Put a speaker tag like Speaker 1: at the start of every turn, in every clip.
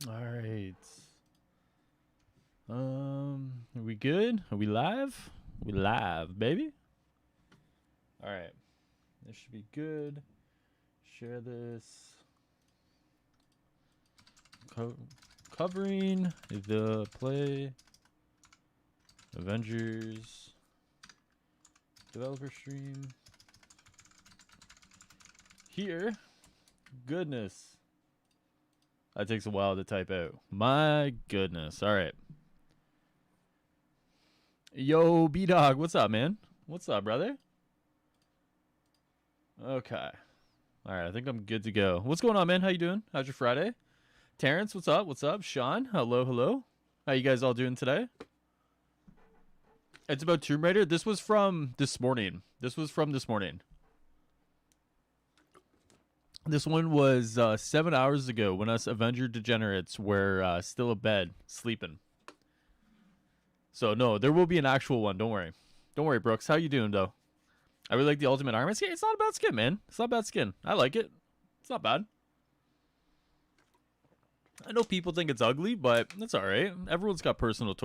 Speaker 1: All right. Are we good? Are we live? We live, baby. All right. This should be good. Share this. Covering the play Avengers developer stream here. Goodness. That takes a while to type out. My goodness. All right. Yo, B-Dog. What's up, man? What's up, brother? Okay. All right. I think I'm good to go. What's going on, man? How you doing? How's your Friday? Terrence, what's up? What's up? Sean, hello, hello. How you guys all doing today? It's about Tomb Raider. This was from this morning. This one was 7 hours ago when us Avenger degenerates were still abed, sleeping. So, no, there will be an actual one. Don't worry. Don't worry, Brooks. How you doing, though? I really like the Ultimate Iron Man skin. It's not a bad skin, man. It's not a bad skin. I like it. It's not bad. I know people think it's ugly, but that's all right. Everyone's got personal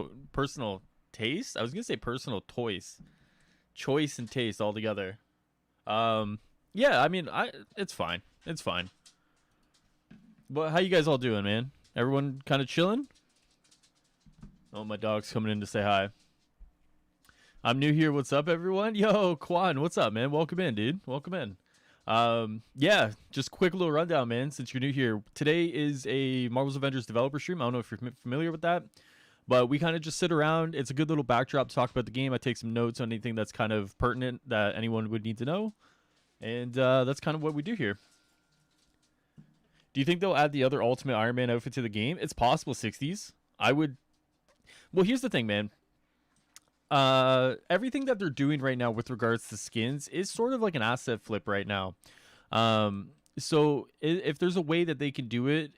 Speaker 1: taste. I was gonna say personal choice and taste all together. Yeah, I mean, it's fine. It's fine. But how you guys all doing, man? Everyone kind of chilling? Oh, my dog's coming in to say hi. I'm new here. What's up, everyone? Yo, Quan, what's up, man? Welcome in, dude. Welcome in. Yeah, just quick little rundown, man, since you're new here. Today is a Marvel's Avengers developer stream. I don't know if you're familiar with that, but we kind of just sit around. It's a good little backdrop to talk about the game. I take some notes on anything that's kind of pertinent that anyone would need to know, and that's kind of what we do here. Do you think they'll add the other Ultimate Iron Man outfit to the game? It's possible, 60s. I would. Well, here's the thing, man. Everything that they're doing right now with regards to skins is sort of like an asset flip right now. So if there's a way that they can do it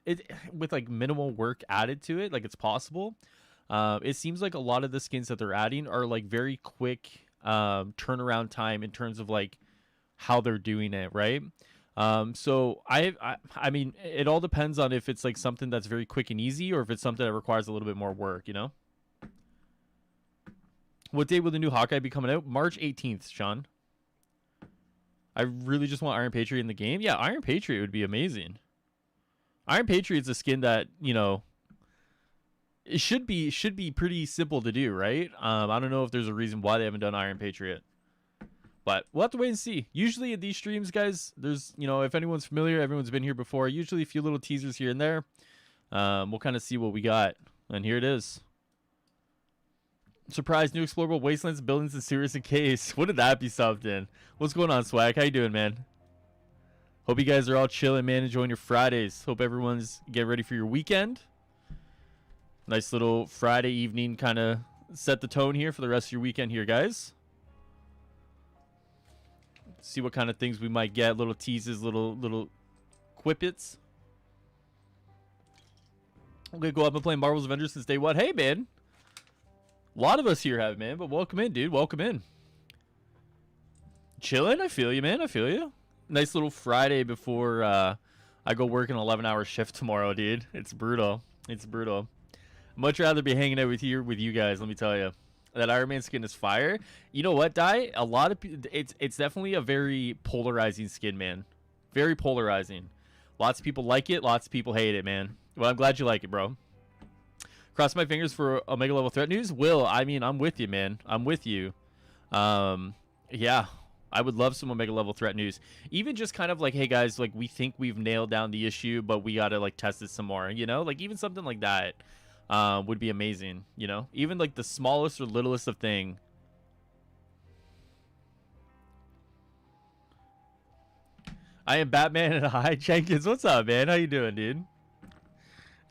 Speaker 1: with like minimal work added to it, like it's possible. It seems like a lot of the skins that they're adding are like very quick turnaround time in terms of like how they're doing it, right? So I mean, it all depends on if it's like something that's very quick and easy or if it's something that requires a little bit more work, you know? What day will the new Hawkeye be coming out? March 18th, Sean. I really just want Iron Patriot in the game. Yeah, Iron Patriot would be amazing. Iron Patriot's a skin that, you know, it should be pretty simple to do, right? I don't know if there's a reason why they haven't done Iron Patriot. But we'll have to wait and see. Usually at these streams, guys, there's, you know, if anyone's familiar, everyone's been here before. Usually a few little teasers here and there. We'll kind of see what we got. And here it is. Surprise, new explorable wastelands, buildings, and sewers and caves. Wouldn't that be something? What's going on, Swag? How you doing, man? Hope you guys are all chilling, man. Enjoying your Fridays. Hope everyone's getting ready for your weekend. Nice little Friday evening, kind of set the tone here for the rest of your weekend here, guys. See what kind of things we might get. Little teases, little quippets. I'm gonna go up and play Marvel's Avengers since day one. Hey, man. A lot of us here have, man, but welcome in, dude. Welcome in. Chilling? I feel you, man. I feel you. Nice little Friday before I go work an 11-hour shift tomorrow, dude. It's brutal. It's brutal. Much rather be hanging out with you guys, let me tell you. That Iron Man skin is fire. You know what, Dai? A lot of it's definitely a very polarizing skin, man. Very polarizing. Lots of people like it. Lots of people hate it, man. Well, I'm glad you like it, bro. Cross my fingers for Omega level threat news. Will, I mean, I'm with you, man. I'm with you. Yeah, I would love some Omega level threat news. Even just kind of like, hey guys, like we think we've nailed down the issue, but we gotta like test it some more. You know, like even something like that would be amazing. You know, even like the smallest or littlest of thing. I am Batman and hi Jenkins. What's up, man? How you doing, dude?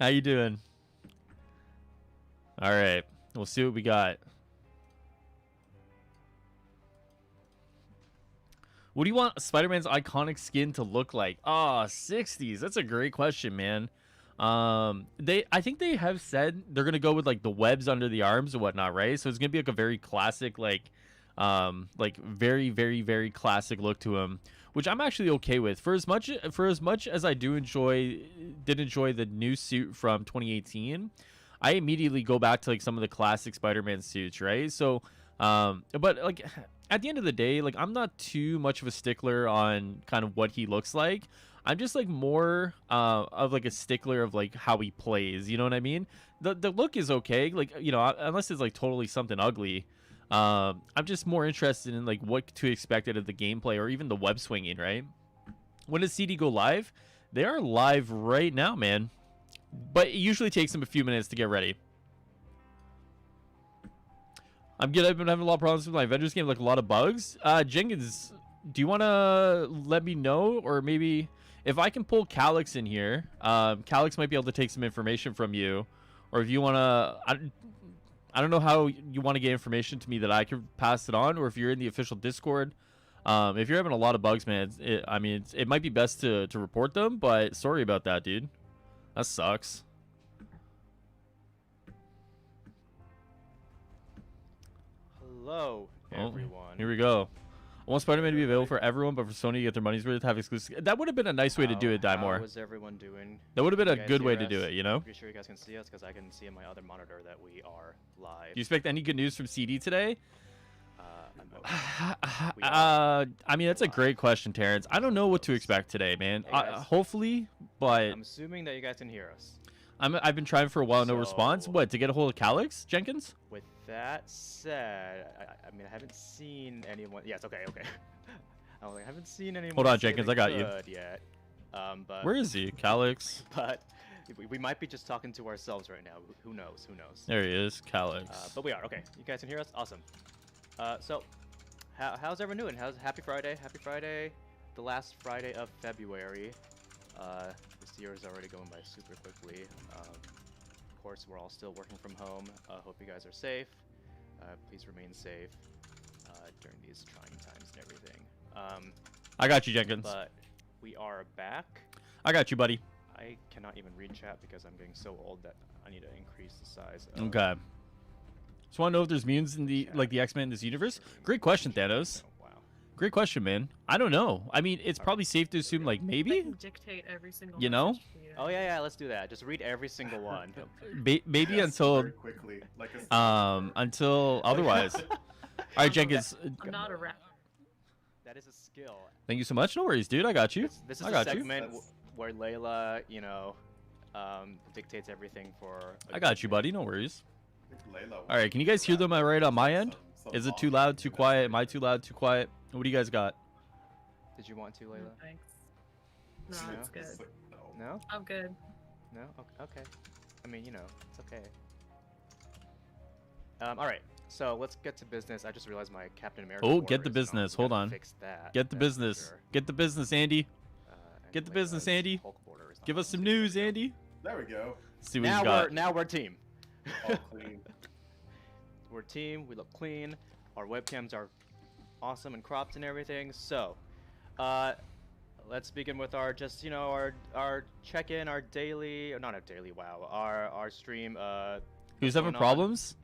Speaker 1: How you doing? All right, we'll see what we got. What do you want Spider-Man's iconic skin to look like? Ah, 60s. That's a great question, man. I think they have said they're gonna go with like the webs under the arms and whatnot, right? So it's gonna be like a very classic, like Like very, very, very classic look to him, which I'm actually okay with. For as much as I did enjoy the new suit from 2018, I immediately go back to like some of the classic Spider-Man suits, right? So, but like at the end of the day, like I'm not too much of a stickler on kind of what he looks like. I'm just like more of like a stickler of like how he plays. You know what I mean? The look is okay, like unless it's like totally something ugly. I'm just more interested in like what to expect out of the gameplay or even the web swinging. Right? When does CD go live? They are live right now, man. But it usually takes them a few minutes to get ready. I'm good. I've been having a lot of problems with my Avengers game, like a lot of bugs. Jenkins, do you want to let me know, or maybe if I can pull Calix in here, Calix might be able to take some information from you, or if you want to, I don't know how you want to get information to me that I can pass it on, or if you're in the official Discord. If you're having a lot of bugs, man, it might be best to report them, but sorry about that, dude. That sucks.
Speaker 2: Hello, everyone.
Speaker 1: Here we go. I want Spider-Man to be available for everyone, but for Sony to get their money's worth to have exclusive. That would have been a nice way to do it, Dimore.
Speaker 2: How is everyone doing?
Speaker 1: That would have been a
Speaker 2: You guys
Speaker 1: good way
Speaker 2: hear
Speaker 1: to do
Speaker 2: us?
Speaker 1: it, you know?
Speaker 2: Pretty sure you guys can see us because I can see in my other monitor that we are live.
Speaker 1: Do you expect any good news from CD today?
Speaker 2: I'm hoping. We are
Speaker 1: I mean, that's a great question, Terrence. I don't know what to expect today, man.
Speaker 2: Hey, guys.
Speaker 1: Hopefully, but
Speaker 2: I'm assuming that you guys can hear us.
Speaker 1: I've been trying for a while, no response.
Speaker 2: So-
Speaker 1: What, to get a hold of Calix, Jenkins?
Speaker 2: With that said, I mean, I haven't seen anyone. Yes, okay. I haven't seen anyone.
Speaker 1: Hold on,
Speaker 2: say
Speaker 1: Jenkins,
Speaker 2: they
Speaker 1: I got you.
Speaker 2: could yet. But
Speaker 1: Where is he? Calix.
Speaker 2: But we might be just talking to ourselves right now. Who knows? Who knows?
Speaker 1: There he is, Calix.
Speaker 2: But we are okay. You guys can hear us. Awesome. So, how's everyone doing? Happy Friday? Happy Friday, the last Friday of February. This year is already going by super quickly. Of course, we're all still working from home. Hope you guys are safe. Please remain safe during these trying times and everything.
Speaker 1: I got you, Jenkins.
Speaker 2: But we are back.
Speaker 1: I got you, buddy.
Speaker 2: I cannot even read chat because I'm getting so old that I need to increase the size. Of
Speaker 1: Okay. Just want to know if there's mutants in the like the X-Men in this universe. Great question, Thanos.
Speaker 2: Oh, wow.
Speaker 1: Great question, man. I don't know. I mean, it's probably safe to assume like
Speaker 3: I
Speaker 1: maybe.
Speaker 3: can dictate every single
Speaker 1: You know?
Speaker 3: message to you.
Speaker 2: Oh yeah, let's do that. Just read every single one.
Speaker 1: Maybe
Speaker 4: Yes,
Speaker 1: until
Speaker 4: very quickly, like a
Speaker 1: until otherwise. All right, Jenkins.
Speaker 3: I'm not a rapper.
Speaker 2: That is a skill.
Speaker 1: Thank you so much. No worries, dude. I got you.
Speaker 2: This is
Speaker 1: I
Speaker 2: a
Speaker 1: got you.
Speaker 2: segment where Layla, dictates everything for.
Speaker 1: I got you, buddy. No worries.
Speaker 4: Layla.
Speaker 1: All right, can you guys hear them right on my end? Is it too loud, too quiet? Am I too loud, too quiet? What do you guys got?
Speaker 2: Did you want to, Layla?
Speaker 3: Thanks. No,
Speaker 2: No?
Speaker 3: it's good.
Speaker 2: No?
Speaker 3: I'm good.
Speaker 2: No? Okay. I mean, it's okay. All right. So let's get to business. I just realized my Captain America.
Speaker 1: Oh,
Speaker 2: order
Speaker 1: get the
Speaker 2: isn't on.
Speaker 1: business.
Speaker 2: We
Speaker 1: Hold
Speaker 2: gotta
Speaker 1: on.
Speaker 2: Fix that.
Speaker 1: Get the
Speaker 2: that's for
Speaker 1: business.
Speaker 2: sure.
Speaker 1: Get the business, Andy.
Speaker 2: And
Speaker 1: Get the business,
Speaker 2: Layla's
Speaker 1: Andy.
Speaker 2: Hulk border is not
Speaker 1: Give us
Speaker 2: on.
Speaker 1: some news, Andy.
Speaker 4: There we go.
Speaker 1: Let's see what he's got.
Speaker 2: Now we're a team.
Speaker 4: All clean.
Speaker 2: We're a team. We look clean. Our webcams are awesome and cropped and everything. So, let's begin with our our check-in, our daily, or not our daily. Wow, our stream.
Speaker 1: Who's
Speaker 2: what's
Speaker 1: having
Speaker 2: going on?
Speaker 1: problems?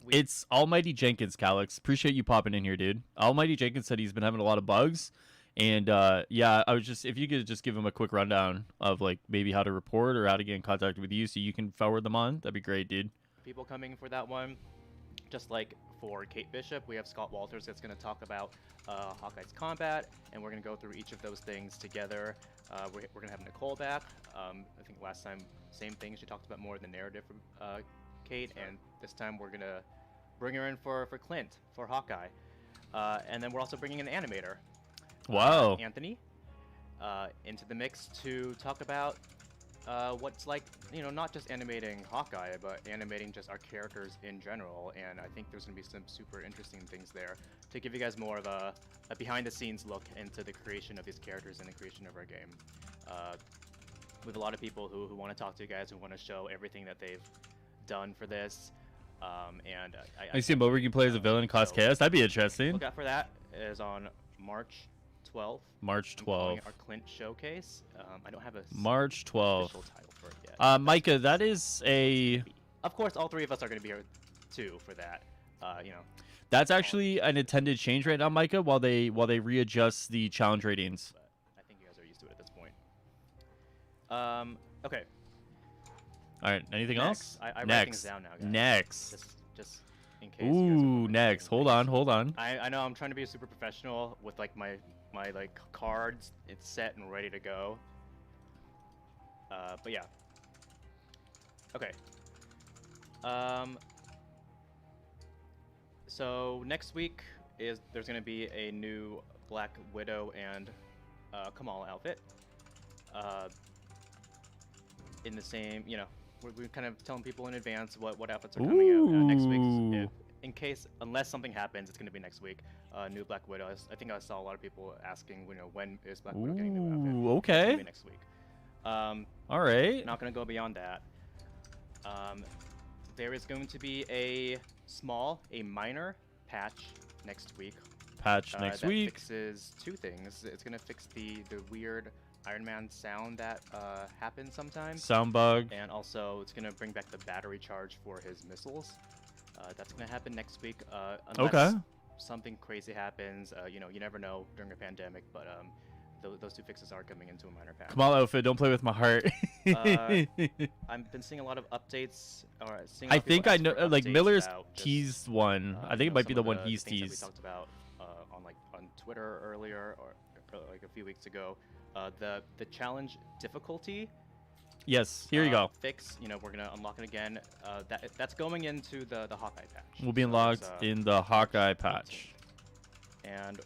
Speaker 2: We-
Speaker 1: It's Almighty Jenkins, Calix. Appreciate you popping in here, dude. Almighty Jenkins said he's been having a lot of bugs. And yeah, I was just, if you could just give him a quick rundown of like maybe how to report or how to get in contact with you so you can forward them on, that'd be great, dude.
Speaker 2: people coming for that one. Just like for Kate Bishop, we have Scott Walters that's going to talk about Hawkeye's combat, and we're going to go through each of those things together. We're going to have Nicole back. I think last time, same thing. She talked about more of the narrative from Kate, and this time we're going to bring her in for Clint, for Hawkeye. And then we're also bringing an animator.
Speaker 1: Wow.
Speaker 2: Anthony into the mix to talk about what's like, not just animating Hawkeye, but animating just our characters in general. And I think there's going to be some super interesting things there to give you guys more of a behind-the-scenes look into the creation of these characters and the creation of our game. We have a lot of people who want to talk to you guys, who want to show everything that they've done for this. And
Speaker 1: I see Moberg can play as a villain in Cause Chaos. That'd be interesting.
Speaker 2: Look out for that. It is on March 12th.
Speaker 1: March
Speaker 2: I'm calling
Speaker 1: 12th.
Speaker 2: it our Clint showcase. I don't have a
Speaker 1: March 12th.
Speaker 2: official title for it yet.
Speaker 1: Micah, that is a...
Speaker 2: Of course, all three of us are going to be here too for that.
Speaker 1: That's actually an intended change right now, Micah, while they readjust the challenge ratings.
Speaker 2: But I think you guys are used to it at this point. Okay.
Speaker 1: All right, anything else?
Speaker 2: Next. I write
Speaker 1: Next.
Speaker 2: things down now, guys.
Speaker 1: Next.
Speaker 2: Just in case. You guys are
Speaker 1: Ooh,
Speaker 2: wondering
Speaker 1: next.
Speaker 2: things.
Speaker 1: Hold on.
Speaker 2: I know I'm trying to be super professional with like my like cards. It's set and ready to go. But yeah. Okay. So next week there's gonna be a new Black Widow and Kamala outfit. In the same, we're kind of telling people in advance what outfits are coming out next week.
Speaker 1: Ooh.
Speaker 2: In case, unless something happens, it's gonna be next week. New Black Widow. I think I saw a lot of people asking, when is Black Widow getting a new outfit?
Speaker 1: Ooh,
Speaker 2: It's gonna
Speaker 1: okay.
Speaker 2: be next week.
Speaker 1: All right.
Speaker 2: Not gonna go beyond that. There is going to be a minor patch next week.
Speaker 1: Patch next
Speaker 2: that
Speaker 1: week.
Speaker 2: Fixes two things. It's gonna fix the weird Iron Man sound that happens sometimes,
Speaker 1: Sound bug.
Speaker 2: and also it's gonna bring back the battery charge for his missiles. That's gonna happen next week. Unless
Speaker 1: Okay.
Speaker 2: something crazy happens. You never know during a pandemic, but those two fixes are coming into a minor patch.
Speaker 1: Kamala outfit. Don't play with my heart.
Speaker 2: I've been seeing a lot of updates. Or seeing a
Speaker 1: I
Speaker 2: lot of
Speaker 1: think
Speaker 2: people
Speaker 1: I
Speaker 2: ask
Speaker 1: know.
Speaker 2: for
Speaker 1: Like
Speaker 2: updates
Speaker 1: Miller's
Speaker 2: about just,
Speaker 1: teased one. I think it might be
Speaker 2: some
Speaker 1: the
Speaker 2: of
Speaker 1: one he's
Speaker 2: things that we
Speaker 1: teased.
Speaker 2: talked about on Twitter earlier or like a few weeks ago. The challenge difficulty.
Speaker 1: Yes. Here you go.
Speaker 2: Fix. We're gonna unlock it again. That's going into the Hawkeye patch.
Speaker 1: We'll be
Speaker 2: So
Speaker 1: unlocked
Speaker 2: it's,
Speaker 1: in the Hawkeye
Speaker 2: 18th.
Speaker 1: patch.
Speaker 2: And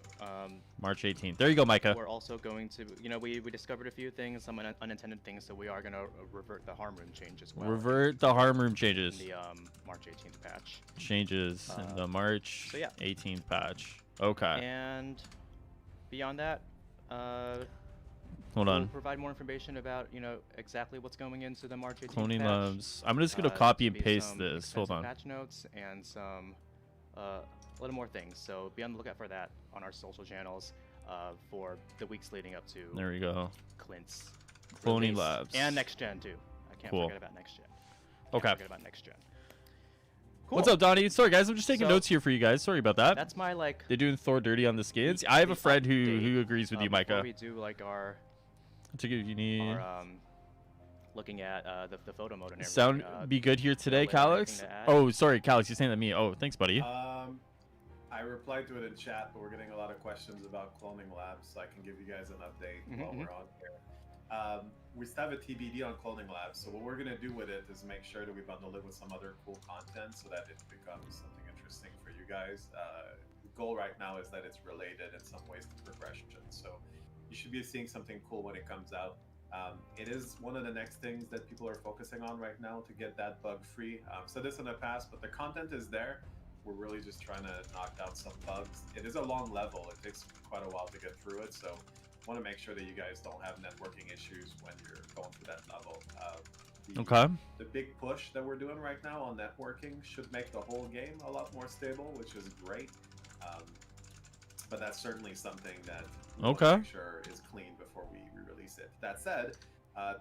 Speaker 1: March 18th. There you go, Micah.
Speaker 2: we're also going to, we discovered a few things, some unintended things, so we are gonna revert the harm room change as well.
Speaker 1: Revert the harm room
Speaker 2: in
Speaker 1: changes.
Speaker 2: the March 18th patch.
Speaker 1: Changes in the March
Speaker 2: so yeah.
Speaker 1: 18th patch. Okay.
Speaker 2: And beyond that,
Speaker 1: Hold
Speaker 2: we'll
Speaker 1: on.
Speaker 2: provide more information about exactly what's going into the March 18th
Speaker 1: Cloning
Speaker 2: patch.
Speaker 1: Labs. I'm just gonna
Speaker 2: There's
Speaker 1: copy
Speaker 2: gonna
Speaker 1: and
Speaker 2: be
Speaker 1: paste
Speaker 2: some
Speaker 1: this. Hold
Speaker 2: extensive
Speaker 1: on.
Speaker 2: patch notes and some a little more things. So be on the lookout for that on our social channels for the weeks leading up to
Speaker 1: There we go.
Speaker 2: Clint's
Speaker 1: Cloning
Speaker 2: release.
Speaker 1: Labs.
Speaker 2: And next gen too. I can't
Speaker 1: Cool.
Speaker 2: forget about next gen.
Speaker 1: Okay.
Speaker 2: Forget about next gen. Cool.
Speaker 1: What's up, Donnie? Sorry, guys. I'm just taking
Speaker 2: So-
Speaker 1: notes here for you guys. Sorry about that.
Speaker 2: That's my like.
Speaker 1: They're doing Thor dirty on the skins. I have a
Speaker 2: the
Speaker 1: friend
Speaker 2: update,
Speaker 1: who agrees with you,
Speaker 2: Before
Speaker 1: Micah.
Speaker 2: we do like our
Speaker 1: To give you need
Speaker 2: looking at the photo mode and everything.
Speaker 1: sound be good here today,
Speaker 2: Will, anything
Speaker 1: Calix.
Speaker 2: to add?
Speaker 1: Oh, sorry, Calix. You're saying that to me. Oh, thanks, buddy.
Speaker 4: I replied to it in chat, but we're getting a lot of questions about cloning labs, so I can give you guys an update while we're on here. We still have a TBD on cloning labs, so what we're gonna do with it is make sure that we bundle it with some other cool content so that it becomes something interesting for you guys. The goal right now is that it's related in some ways to progression, so you should be seeing something cool when it comes out. It is one of the next things that people are focusing on right now to get that bug free. Said this in the past, but the content is there. We're really just trying to knock out some bugs. It is a long level. It takes quite a while to get through it, so I want to make sure that you guys don't have networking issues when you're going through that level.
Speaker 1: Okay.
Speaker 4: The big push that we're doing right now on networking should make the whole game a lot more stable, which is great. But that's certainly something that we want to make sure is clean before we re-release it. That said,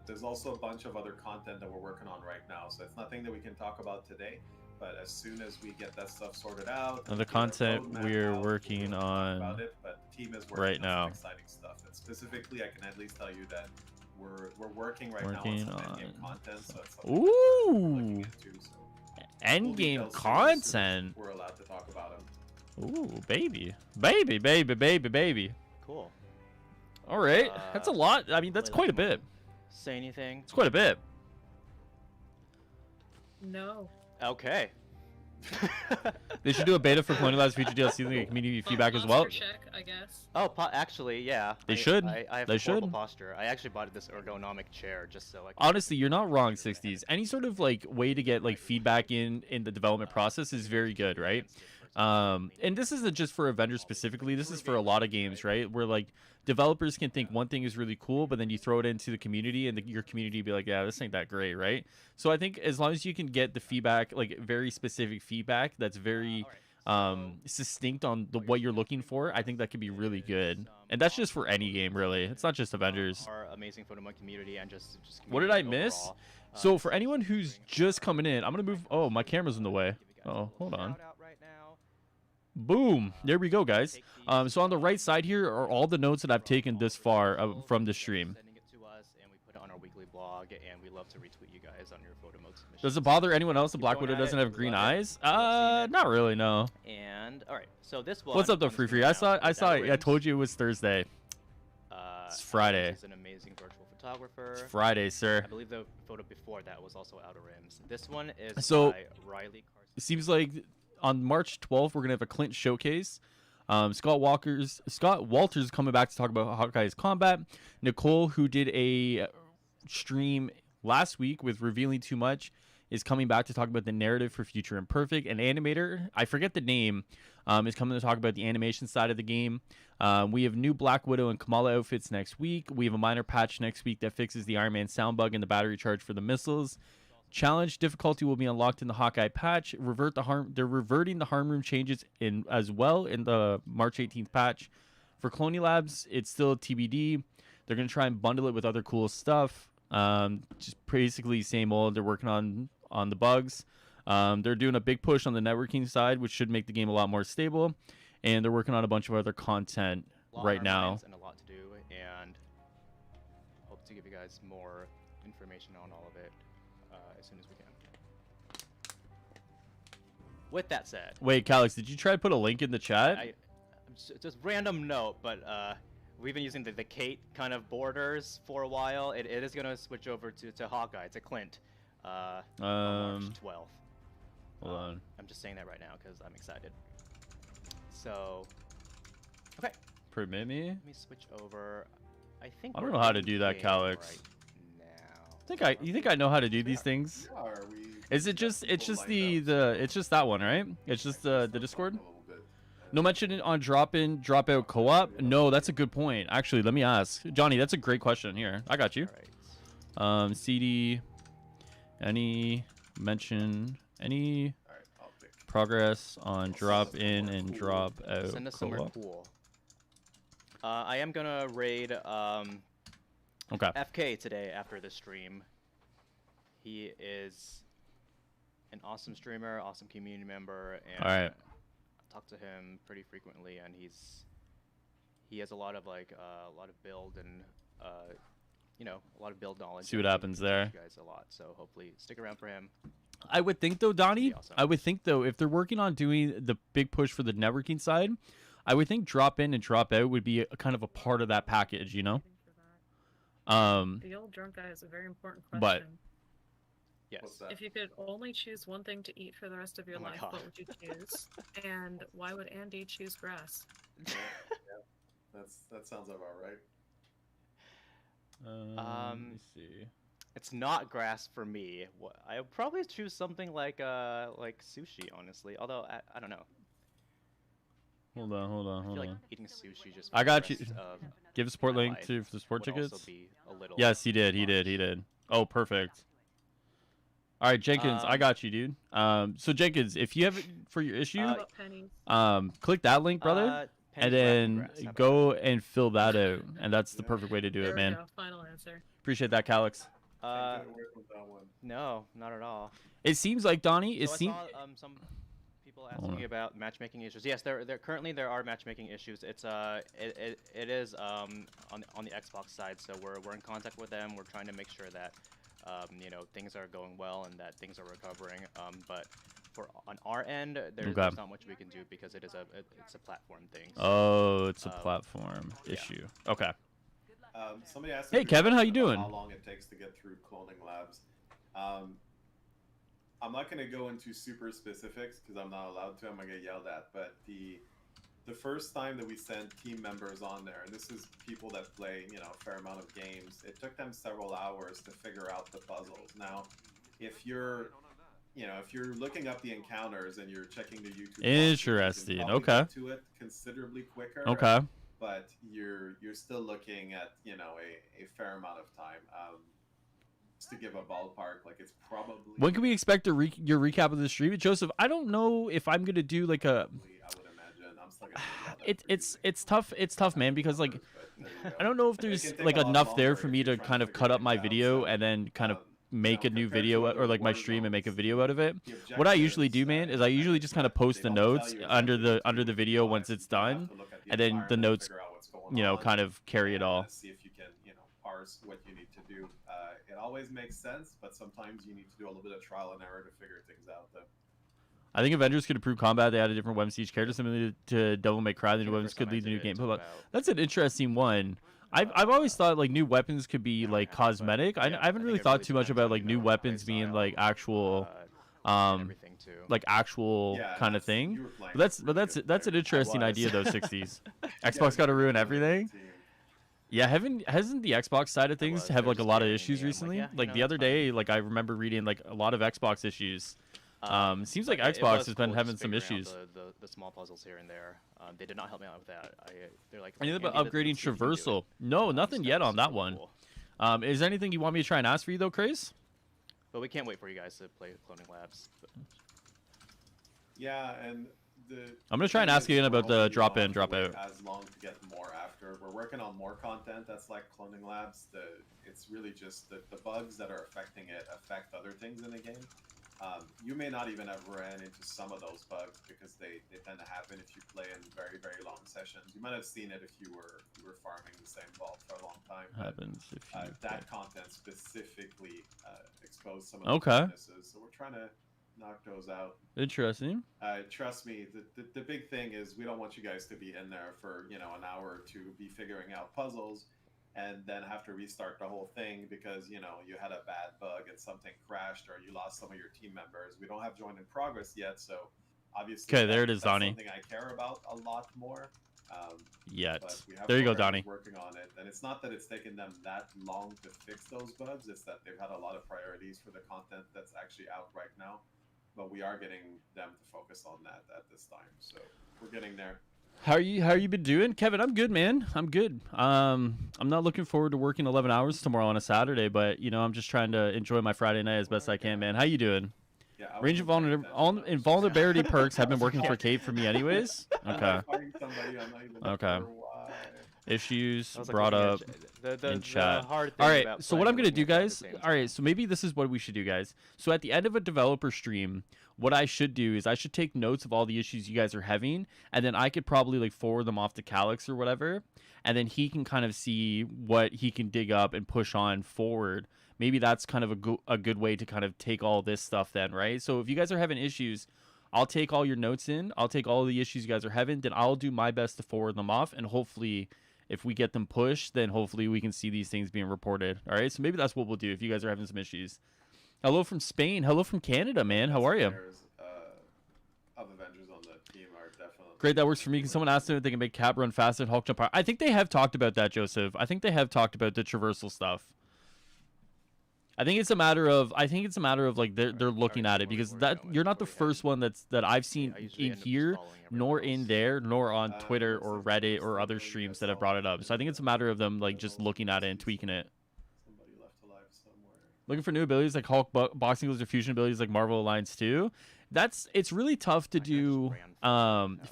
Speaker 4: there's also a bunch of other content that we're working on right now, so it's nothing that we can talk about today. But as soon as we get that stuff sorted out,
Speaker 1: And the content we're working on
Speaker 4: about it, but the team is working
Speaker 1: right
Speaker 4: on
Speaker 1: now.
Speaker 4: some exciting stuff. And specifically, I can at least tell you that we're working right
Speaker 1: Working
Speaker 4: now on some
Speaker 1: on
Speaker 4: endgame content. So it's something we're
Speaker 1: Ooh.
Speaker 4: looking into, so full
Speaker 1: Endgame
Speaker 4: details soon, as soon as
Speaker 1: content.
Speaker 4: we're allowed to talk about them.
Speaker 1: Ooh, baby. Baby.
Speaker 2: Cool.
Speaker 1: All right. That's a lot. I mean, that's
Speaker 2: Layla,
Speaker 1: quite a
Speaker 2: you wanna
Speaker 1: bit.
Speaker 2: Say anything?
Speaker 1: It's quite a bit.
Speaker 3: No.
Speaker 2: Okay.
Speaker 1: They should do a beta for Cloning Labs future DLC and get community feedback as well.
Speaker 3: Posture check, I guess.
Speaker 2: Oh, actually, yeah.
Speaker 1: They should.
Speaker 2: I have
Speaker 1: They
Speaker 2: horrible
Speaker 1: should.
Speaker 2: posture. I actually bought this ergonomic chair just so I can...
Speaker 1: Honestly, you're not wrong, 60s. Any sort of like way to get like feedback in the development process is very good, right? And this isn't just for Avengers specifically. This is for a lot of games, right? Where like developers can think one thing is really cool, but then you throw it into the community, and your community be like, yeah, this ain't that great, right? So I think as long as you can get the feedback, like very specific feedback, that's very succinct on what you're looking for, I think that could be really good. And that's just for any game, really. It's not just Avengers.
Speaker 2: Our amazing photo community and just
Speaker 1: What did I
Speaker 2: community
Speaker 1: miss?
Speaker 2: overall.
Speaker 1: So for anyone who's just coming in, I'm gonna move. Oh, my camera's in the way. Oh, hold on. Boom. There we go, guys.
Speaker 2: Take these,
Speaker 1: So on the right side here are all the notes that I've taken this far from the stream.
Speaker 2: Sending it to us, and we put it on our weekly blog, and we love to retweet you guys on your photo mode submissions.
Speaker 1: Does it bother anyone else that
Speaker 2: Keep
Speaker 1: Black
Speaker 2: going
Speaker 1: Widow
Speaker 2: at
Speaker 1: doesn't
Speaker 2: it.
Speaker 1: have
Speaker 2: We
Speaker 1: green
Speaker 2: love it.
Speaker 1: eyes?
Speaker 2: We love seeing it.
Speaker 1: Not really, no.
Speaker 2: And all right, so this one.
Speaker 1: What's up, though,
Speaker 2: on the
Speaker 1: Free
Speaker 2: screen
Speaker 1: Free? I
Speaker 2: now
Speaker 1: saw.
Speaker 2: is
Speaker 1: I
Speaker 2: Data
Speaker 1: told
Speaker 2: Rims.
Speaker 1: you it was Thursday. It's Friday.
Speaker 2: He's an amazing virtual photographer.
Speaker 1: It's Friday, sir.
Speaker 2: I believe the photo before that was also Outer Rims. This one is
Speaker 1: So,
Speaker 2: by Riley Carson.
Speaker 1: It seems like on March 12th we're gonna have a Clint showcase. Scott Walters is coming back to talk about Hawkeye's combat. Nicole, who did a stream last week with Revealing Too Much, is coming back to talk about the narrative for Future Imperfect. An animator, I forget the name, is coming to talk about the animation side of the game. We have new Black Widow and Kamala outfits next week. We have a minor patch next week that fixes the Iron Man sound bug and the battery charge for the missiles. Challenge difficulty will be unlocked in the Hawkeye patch. They're reverting the harm room changes in as well in the March 18th patch. For Cloney Labs, it's still TBD. They're gonna try and bundle it with other cool stuff. Just basically same old. They're working on the bugs. They're doing a big push on the networking side, which should make the game a lot more stable. And they're working on a bunch of other content right now.
Speaker 2: And a lot to do, and hope to give you guys more information on all of it as soon as we can. With that said,
Speaker 1: Wait, Calix, did you try to put a link in the chat?
Speaker 2: just random note, but we've been using the Kate kind of borders for a while. It is going to switch over to Hawkeye, to Clint, on March 12th.
Speaker 1: Hold on.
Speaker 2: I'm just saying that right now because I'm excited. So, okay.
Speaker 1: Permit me?
Speaker 2: Let me switch over. I think
Speaker 1: I don't
Speaker 2: we're
Speaker 1: know how to
Speaker 2: in
Speaker 1: do that,
Speaker 2: game
Speaker 1: Calix.
Speaker 2: right now.
Speaker 1: You think I know how to do these things?
Speaker 4: Yeah, are we?
Speaker 1: Is it just
Speaker 4: people
Speaker 1: it's just
Speaker 4: lined
Speaker 1: the
Speaker 4: up?
Speaker 1: it's just that one, right? It's just the Discord?
Speaker 4: A little bit.
Speaker 1: No mention on drop in, drop out co-op? No, that's a good point. Actually, let me ask. Johnny, that's a great question. Here, I got you.
Speaker 2: All right.
Speaker 1: CD any mention any
Speaker 4: All right, I'll pick.
Speaker 1: progress on drop in and drop out
Speaker 2: Send us somewhere
Speaker 1: co-op?
Speaker 2: cool. I am gonna raid
Speaker 1: Okay.
Speaker 2: FK today after the stream. He is an awesome streamer, awesome community member, and
Speaker 1: All right.
Speaker 2: I talk to him pretty frequently, and he has a lot of build and a lot of build knowledge.
Speaker 1: See what
Speaker 2: and he
Speaker 1: happens
Speaker 2: can
Speaker 1: there.
Speaker 2: teach you guys a lot, so hopefully stick around for him.
Speaker 1: I would think though, Donnie.
Speaker 2: Awesome.
Speaker 1: I would think though, if they're working on doing the big push for the networking side, I would think drop in and drop out would be a kind of a part of that package, you know.
Speaker 3: The old drunk guy is a very important question.
Speaker 1: But-
Speaker 2: Yes.
Speaker 4: What's that?
Speaker 3: If you could only choose one thing to eat for the rest of your
Speaker 2: Oh my
Speaker 3: life,
Speaker 2: God.
Speaker 3: what would you choose? And why would Andy choose grass?
Speaker 4: That sounds about right.
Speaker 1: Let me see.
Speaker 2: It's not grass for me. I would probably choose something like sushi, honestly. Although I don't know.
Speaker 1: Hold on.
Speaker 2: I feel like
Speaker 1: on.
Speaker 2: eating sushi just.
Speaker 1: I
Speaker 2: for the
Speaker 1: got you.
Speaker 2: rest of
Speaker 1: Give a support
Speaker 2: my
Speaker 1: link
Speaker 2: life
Speaker 1: to for the sport
Speaker 2: would
Speaker 1: tickets.
Speaker 2: Also be a little
Speaker 1: Yes, he did.
Speaker 2: much.
Speaker 1: Oh, perfect. All right, Jenkins, I
Speaker 2: Um,
Speaker 1: got you, dude. So Jenkins, if you have it for your issue,
Speaker 3: What about pennies?
Speaker 1: click that link, brother,
Speaker 2: Pennies
Speaker 1: and
Speaker 2: wrapped in
Speaker 1: then
Speaker 2: grass, how about
Speaker 1: go and fill that out, and that's the perfect way to do
Speaker 3: There
Speaker 1: it,
Speaker 3: we
Speaker 1: man.
Speaker 3: go. Final answer.
Speaker 1: Appreciate that, Calix.
Speaker 2: that?
Speaker 4: Can't work with that one.
Speaker 2: No, not at all.
Speaker 1: It seems like Donnie. It
Speaker 2: So I
Speaker 1: seems.
Speaker 2: saw some people
Speaker 1: Hold
Speaker 2: asking
Speaker 1: on.
Speaker 2: me about matchmaking issues. Yes, there currently there are matchmaking issues. It's it is on the Xbox side, so we're in contact with them. We're trying to make sure that things are going well and that things are recovering. But on our end, there's not much we can do because it's a platform thing. So,
Speaker 1: Oh, it's a
Speaker 2: um,
Speaker 1: platform
Speaker 2: yeah.
Speaker 1: issue. Okay.
Speaker 4: Somebody asked.
Speaker 1: Hey,
Speaker 4: a good
Speaker 1: Kevin, how
Speaker 4: question
Speaker 1: you
Speaker 4: about
Speaker 1: doing?
Speaker 4: How long it takes to get through cloning labs. I'm not going to go into super specifics because I'm not allowed to. I'm going to get yelled at. But the first time that we sent team members on there, and this is people that play a fair amount of games, it took them several hours to figure out the puzzles. Now, if you're looking up the encounters and you're checking the YouTube.
Speaker 1: Interesting,
Speaker 4: You can probably
Speaker 1: okay.
Speaker 4: get to it considerably quicker.
Speaker 1: Okay.
Speaker 4: But you're still looking at a fair amount of time. Just to give a ballpark, like it's probably.
Speaker 1: When can we expect your recap of the stream, Joseph? I don't know if I'm gonna do like a.
Speaker 4: I would imagine. I'm still gonna
Speaker 1: It's tough. It's tough, man, because like
Speaker 4: But there you go.
Speaker 1: I don't know if
Speaker 4: It
Speaker 1: there's
Speaker 4: can take
Speaker 1: like
Speaker 4: a lot
Speaker 1: enough
Speaker 4: longer
Speaker 1: there
Speaker 4: if
Speaker 1: for me
Speaker 4: you're
Speaker 1: to
Speaker 4: trying
Speaker 1: kind
Speaker 4: to
Speaker 1: of
Speaker 4: figure
Speaker 1: cut up
Speaker 4: things
Speaker 1: my
Speaker 4: out,
Speaker 1: video
Speaker 4: so,
Speaker 1: and then kind of make a new
Speaker 4: compared to
Speaker 1: video
Speaker 4: other
Speaker 1: or like my stream and make a
Speaker 4: Warzones,
Speaker 1: video out of it.
Speaker 4: the
Speaker 1: What I usually do,
Speaker 4: objectives,
Speaker 1: man, is
Speaker 4: in
Speaker 1: I usually
Speaker 4: Avengers,
Speaker 1: just kind of
Speaker 4: they
Speaker 1: post the
Speaker 4: don't tell
Speaker 1: notes
Speaker 4: you
Speaker 1: under
Speaker 4: exactly
Speaker 1: the
Speaker 4: to
Speaker 1: video
Speaker 4: what,
Speaker 1: once it's
Speaker 4: you have
Speaker 1: done,
Speaker 4: to look at
Speaker 1: and then the
Speaker 4: environment,
Speaker 1: notes,
Speaker 4: figure out what's going
Speaker 1: you know,
Speaker 4: on,
Speaker 1: kind of carry it
Speaker 4: and
Speaker 1: all.
Speaker 4: see if you can, parse what you need to do. It always makes sense, but sometimes you need to do a little bit of trial and error to figure things out. Though.
Speaker 1: I think Avengers could improve combat. They added different weapons to each character, similar to Devil May Cry. The new weapons could lead to new gameplay. But that's an interesting one. I've always thought like new weapons could be like cosmetic. I haven't really thought too much about like new weapons being like actual, like actual kind of thing. But that's an interesting idea though. 60s. Xbox got to ruin everything. Yeah, hasn't the Xbox side of things have like a lot of issues recently? Like the other day, like I remember reading like a lot of Xbox issues. Seems like Xbox has been having some issues.
Speaker 2: The small puzzles here and there. They did not help me out with that. They're like.
Speaker 1: Anything about upgrading traversal? No, nothing yet on that one. Cool. Is there anything you want me to try and ask for you though, Craze?
Speaker 2: But we can't wait for you guys to play Cloning Labs.
Speaker 4: Yeah, and
Speaker 1: I'm gonna try and ask again about the drop in, drop out.
Speaker 4: As long to get more after. We're working on more content that's like Cloning Labs. It's really just the bugs that are affecting it affect other things in the game. You may not even have ran into some of those bugs because they tend to happen if you play in very, very long sessions. You might have seen it if you were farming the same vault for a long time.
Speaker 1: Happens if you
Speaker 4: that content specifically exposed some of the weaknesses. So we're trying to knock those out.
Speaker 1: Interesting.
Speaker 4: Trust me, the big thing is we don't want you guys to be in there for an hour or two, be figuring out puzzles, and then have to restart the whole thing because you had a bad bug and something crashed or you lost some of your team members. We don't have joined in progress yet, so obviously
Speaker 1: there it is, Donnie.
Speaker 4: Something I care about a lot more.
Speaker 1: There you go, Donnie.
Speaker 4: Working on it, and it's not that it's taken them that long to fix those bugs. It's that they've had a lot of priorities for the content that's actually out right now. But we are getting them to focus on that at this time, so we're getting there.
Speaker 1: How you been doing, Kevin? I'm good, man. I'm good. I'm not looking forward to working 11 hours tomorrow on a Saturday, but I'm just trying to enjoy my Friday night as best I can, man. How you doing?
Speaker 4: Yeah,
Speaker 1: Range of invulnerability perks have been working for Cave for me, anyways. Okay. Okay. Issues brought up in chat. All right, so what I'm gonna do, guys. All right, so maybe this is what we should do, guys. So at the end of a developer stream, what I should do is I should take notes of all the issues you guys are having, and then I could probably like forward them off to Calix or whatever, and then he can kind of see what he can dig up and push on forward. Maybe that's kind of a good way to kind of take all this stuff then, right? So if you guys are having issues, I'll take all your notes in. I'll take all the issues you guys are having. Then I'll do my best to forward them off, and hopefully, if we get them pushed, then hopefully we can see these things being reported. All right, so maybe that's what we'll do if you guys are having some issues. Hello from Spain. Hello from Canada, man. How are you?
Speaker 4: Of Avengers on the team are definitely
Speaker 1: great. That works for me. Can someone ask them if they can make Cap run faster and Hulk jump higher? I think they have talked about that, Joseph. I think they have talked about the traversal stuff. I think it's a matter of like they're looking at it because that you're not the first one that I've seen in here, nor in there, nor on Twitter or Reddit or other streams that have brought it up. So I think it's a matter of them like just looking at it and tweaking it.
Speaker 4: somebody left alive somewhere.
Speaker 1: Looking for new abilities like Hulk boxing gloves or fusion abilities like Marvel Alliance 2. It's really tough to do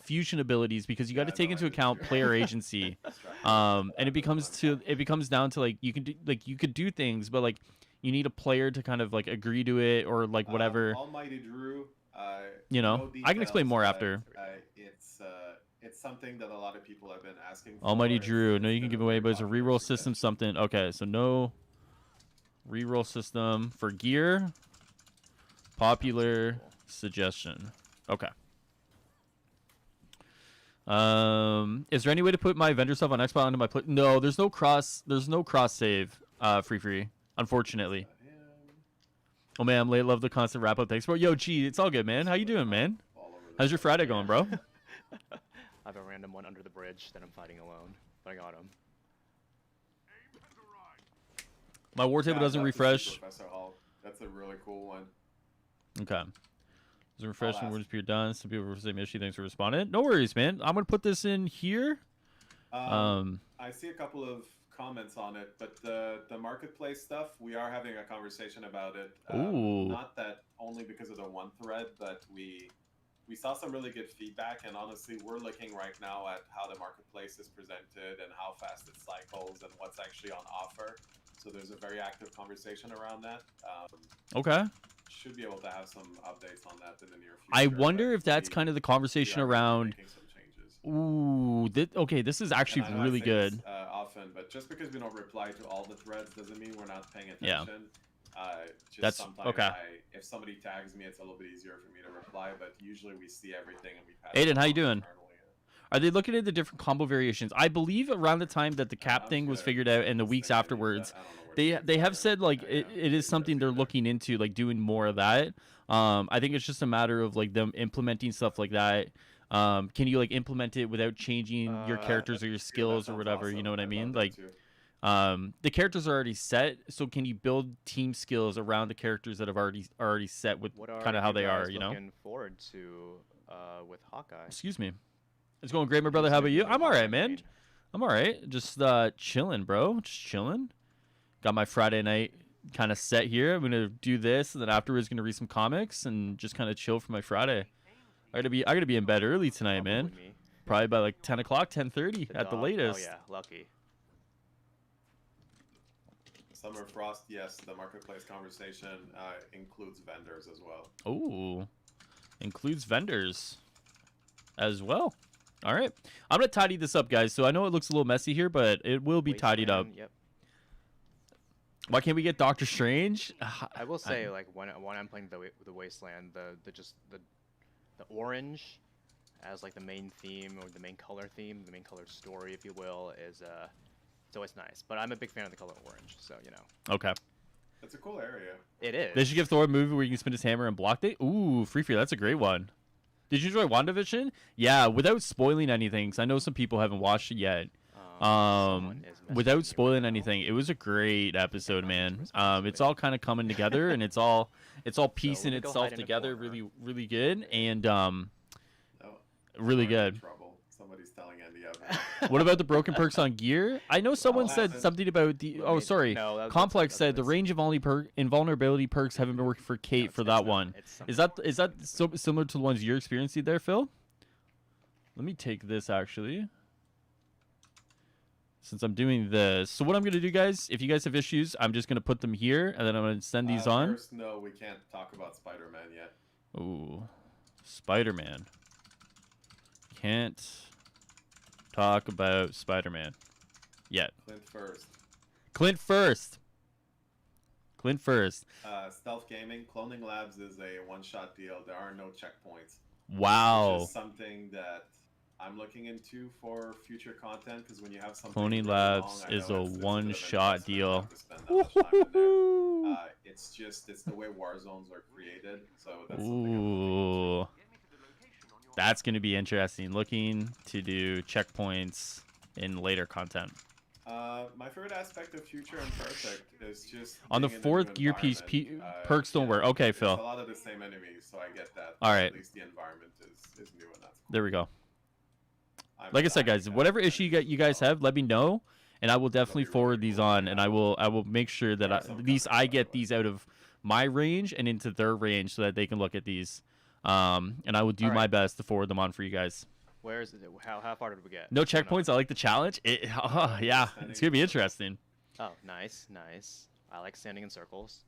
Speaker 1: fusion abilities because you got to take into account player agency, and it becomes down to like you could do things, but like you need a player to kind of like agree to it or like whatever.
Speaker 4: Almighty Drew.
Speaker 1: No I can explain more after.
Speaker 4: It's something that a lot of people have been asking for.
Speaker 1: Almighty Drew. No, you can give away, but it's a reroll system something. Okay, so no reroll system for gear. Popular suggestion. Okay. Is there any way to put my vendor stuff on Xbox onto my play? No, there's no cross save free unfortunately. Oh man, I'm late. Love the constant wrap up. Thanks, bro. Yo, G, it's all good, man. How you doing, man? How's your Friday going, bro?
Speaker 2: I have a random one under the bridge that I'm fighting alone, but I got him.
Speaker 1: My war table doesn't refresh.
Speaker 4: Professor Hulk. That's a really cool one.
Speaker 1: Okay. Doesn't refresh when words appear done. Some people were saying issue. Thanks for responding. No worries, man. I'm gonna put this in here.
Speaker 4: I see a couple of comments on it, but the marketplace stuff, we are having a conversation about it.
Speaker 1: Ooh.
Speaker 4: Not that only because of the one thread, but we saw some really good feedback, and honestly, we're looking right now at how the marketplace is presented and how fast it cycles and what's actually on offer. So there's a very active conversation around that.
Speaker 1: Okay.
Speaker 4: Should be able to have some updates on that in the near future.
Speaker 1: I wonder
Speaker 4: but
Speaker 1: if that's kind of the conversation around.
Speaker 4: making some changes.
Speaker 1: Ooh, okay, this is actually
Speaker 4: And I know
Speaker 1: really
Speaker 4: I say this,
Speaker 1: good.
Speaker 4: often, but just because we don't reply to all the threads doesn't mean we're not paying
Speaker 1: Yeah.
Speaker 4: attention. Just
Speaker 1: That's-
Speaker 4: sometimes
Speaker 1: okay.
Speaker 4: if somebody tags me, it's a little bit easier for me to reply, but usually we see everything and we pass
Speaker 1: Aiden,
Speaker 4: it
Speaker 1: how you
Speaker 4: on
Speaker 1: doing?
Speaker 4: internally.
Speaker 1: Are they looking at the different combo variations? I believe around the time that the cap
Speaker 4: I'm
Speaker 1: thing
Speaker 4: just
Speaker 1: was
Speaker 4: gonna
Speaker 1: figured out and the
Speaker 4: this
Speaker 1: weeks
Speaker 4: thing, I use
Speaker 1: afterwards,
Speaker 4: that. I don't know where
Speaker 1: they
Speaker 4: the
Speaker 1: they
Speaker 4: kids
Speaker 1: have
Speaker 4: are.
Speaker 1: said like
Speaker 4: Yeah,
Speaker 1: it is
Speaker 4: they
Speaker 1: something they're
Speaker 4: either.
Speaker 1: looking into, like doing more of that. I think it's just a matter of like them implementing stuff like that. Can you like implement it without changing your characters or your
Speaker 4: Yeah, that
Speaker 1: skills or
Speaker 4: sounds
Speaker 1: whatever? You
Speaker 4: awesome.
Speaker 1: know what I
Speaker 4: love
Speaker 1: mean?
Speaker 4: that
Speaker 1: Like,
Speaker 4: too.
Speaker 1: the characters are already set, so can you build team skills around the characters that have already set with
Speaker 2: What are
Speaker 1: kind of how
Speaker 2: you
Speaker 1: they are?
Speaker 2: guys
Speaker 1: You know.
Speaker 2: looking forward to with Hawkeye?
Speaker 1: Excuse me. It's going great, my brother. How about you? I'm all right, man. I'm all right. Just chilling, bro. Just chilling. Got my Friday night kind of set here. I'm gonna do this, and then afterwards gonna read some comics and just kind of chill for my Friday. I gotta be in bed early tonight, man.
Speaker 2: Probably me.
Speaker 1: Probably by like 10 o'clock, 10:30
Speaker 2: The
Speaker 1: at the
Speaker 2: dog?
Speaker 1: latest.
Speaker 2: Oh yeah, lucky.
Speaker 4: Summer Frost, yes, the marketplace conversation includes vendors as well.
Speaker 1: Oh, includes vendors as well. All right, I'm gonna tidy this up, guys. So I know it looks a little messy here, but it will be tidied up.
Speaker 2: Wasteland, Yep.
Speaker 1: Why can't we get Doctor Strange?
Speaker 2: I will say, like when I'm playing the Wasteland, the orange as like the main theme or the main color theme, the main color story, if you will, is it's always nice. But I'm a big fan of the color orange, so you know.
Speaker 1: Okay.
Speaker 4: It's a cool area.
Speaker 2: It is.
Speaker 1: They should give Thor a movie where you can spin his hammer and block it. Ooh, Free Free, that's a great one. Did you enjoy WandaVision? Yeah, without spoiling anything, because I know some people haven't watched it yet.
Speaker 2: Someone is messaging me
Speaker 1: Without
Speaker 2: right
Speaker 1: spoiling
Speaker 2: now.
Speaker 1: anything, it was a great episode,
Speaker 2: Take on
Speaker 1: man.
Speaker 2: responsibility.
Speaker 1: It's all kind of coming together, and it's all piecing
Speaker 2: let me go
Speaker 1: itself
Speaker 2: hide in a
Speaker 1: together,
Speaker 2: corner.
Speaker 1: really, really good, and
Speaker 4: No,
Speaker 1: really
Speaker 4: we're in
Speaker 1: good.
Speaker 4: Trouble. Somebody's telling Andy up.
Speaker 1: What about the broken perks on gear? I know someone said
Speaker 4: happened.
Speaker 1: something about the. Oh, sorry.
Speaker 2: No, that's-
Speaker 1: Complex
Speaker 2: that's-
Speaker 1: said the
Speaker 2: that's-
Speaker 1: range of only invulnerability perks haven't been working for Kate
Speaker 2: No,
Speaker 1: for
Speaker 2: it's
Speaker 1: that
Speaker 2: not.
Speaker 1: one.
Speaker 2: It's
Speaker 1: Is
Speaker 2: something
Speaker 1: that so similar to the ones you're experiencing there, Phil? Let me take this actually. Since I'm doing this. So what I'm going to do, guys, if you guys have issues, I'm just going to put them here, and then I'm going to send these on.
Speaker 4: First, no, we can't talk about Spider-Man yet.
Speaker 1: Ooh. Spider-Man. Can't talk about Spider-Man yet.
Speaker 4: Clint first.
Speaker 1: Clint first. Clint first.
Speaker 4: Stealth Gaming, Cloning Labs is a one-shot deal. There are no checkpoints. Which
Speaker 1: Wow.
Speaker 4: is something that I'm looking into for future content, because when you have something
Speaker 1: Cloning
Speaker 4: really
Speaker 1: Labs
Speaker 4: long, I
Speaker 1: is
Speaker 4: know
Speaker 1: a
Speaker 4: it's a bit of an
Speaker 1: one-shot
Speaker 4: investment
Speaker 1: deal.
Speaker 4: to spend that much time in there. It's the way war zones are created, so that's something I'm looking
Speaker 1: Ooh. That's going to be interesting. Looking to do checkpoints in later content.
Speaker 4: My favorite aspect of Future and Perfect is just
Speaker 1: On the
Speaker 4: being in a
Speaker 1: fourth
Speaker 4: new
Speaker 1: gear piece,
Speaker 4: environment.
Speaker 1: perks don't work. Okay,
Speaker 4: it's
Speaker 1: Phil.
Speaker 4: a lot of the same enemies, so I get that.
Speaker 1: All
Speaker 4: but
Speaker 1: right.
Speaker 4: At least the environment is new, and that's cool.
Speaker 1: There we go.
Speaker 4: I'm
Speaker 1: Like I said,
Speaker 4: dying
Speaker 1: guys,
Speaker 4: to
Speaker 1: whatever
Speaker 4: have
Speaker 1: issue
Speaker 4: that
Speaker 1: you guys
Speaker 4: as well.
Speaker 1: have, let me know, and I will definitely
Speaker 4: really
Speaker 1: forward these
Speaker 4: cool.
Speaker 1: on, and I will make sure that
Speaker 4: There are
Speaker 1: at
Speaker 4: some
Speaker 1: least
Speaker 4: coverage,
Speaker 1: I
Speaker 4: by the
Speaker 1: get
Speaker 4: way.
Speaker 1: these out of my range and into their range so that they can look at these. And I will do
Speaker 2: All
Speaker 1: my
Speaker 2: right.
Speaker 1: best to forward them on for you guys.
Speaker 2: Where is it? How far did we get?
Speaker 1: No
Speaker 2: What's going on?
Speaker 1: checkpoints. I like the challenge. Yeah, it's gonna be interesting.
Speaker 2: Oh, nice, nice. I like standing in circles.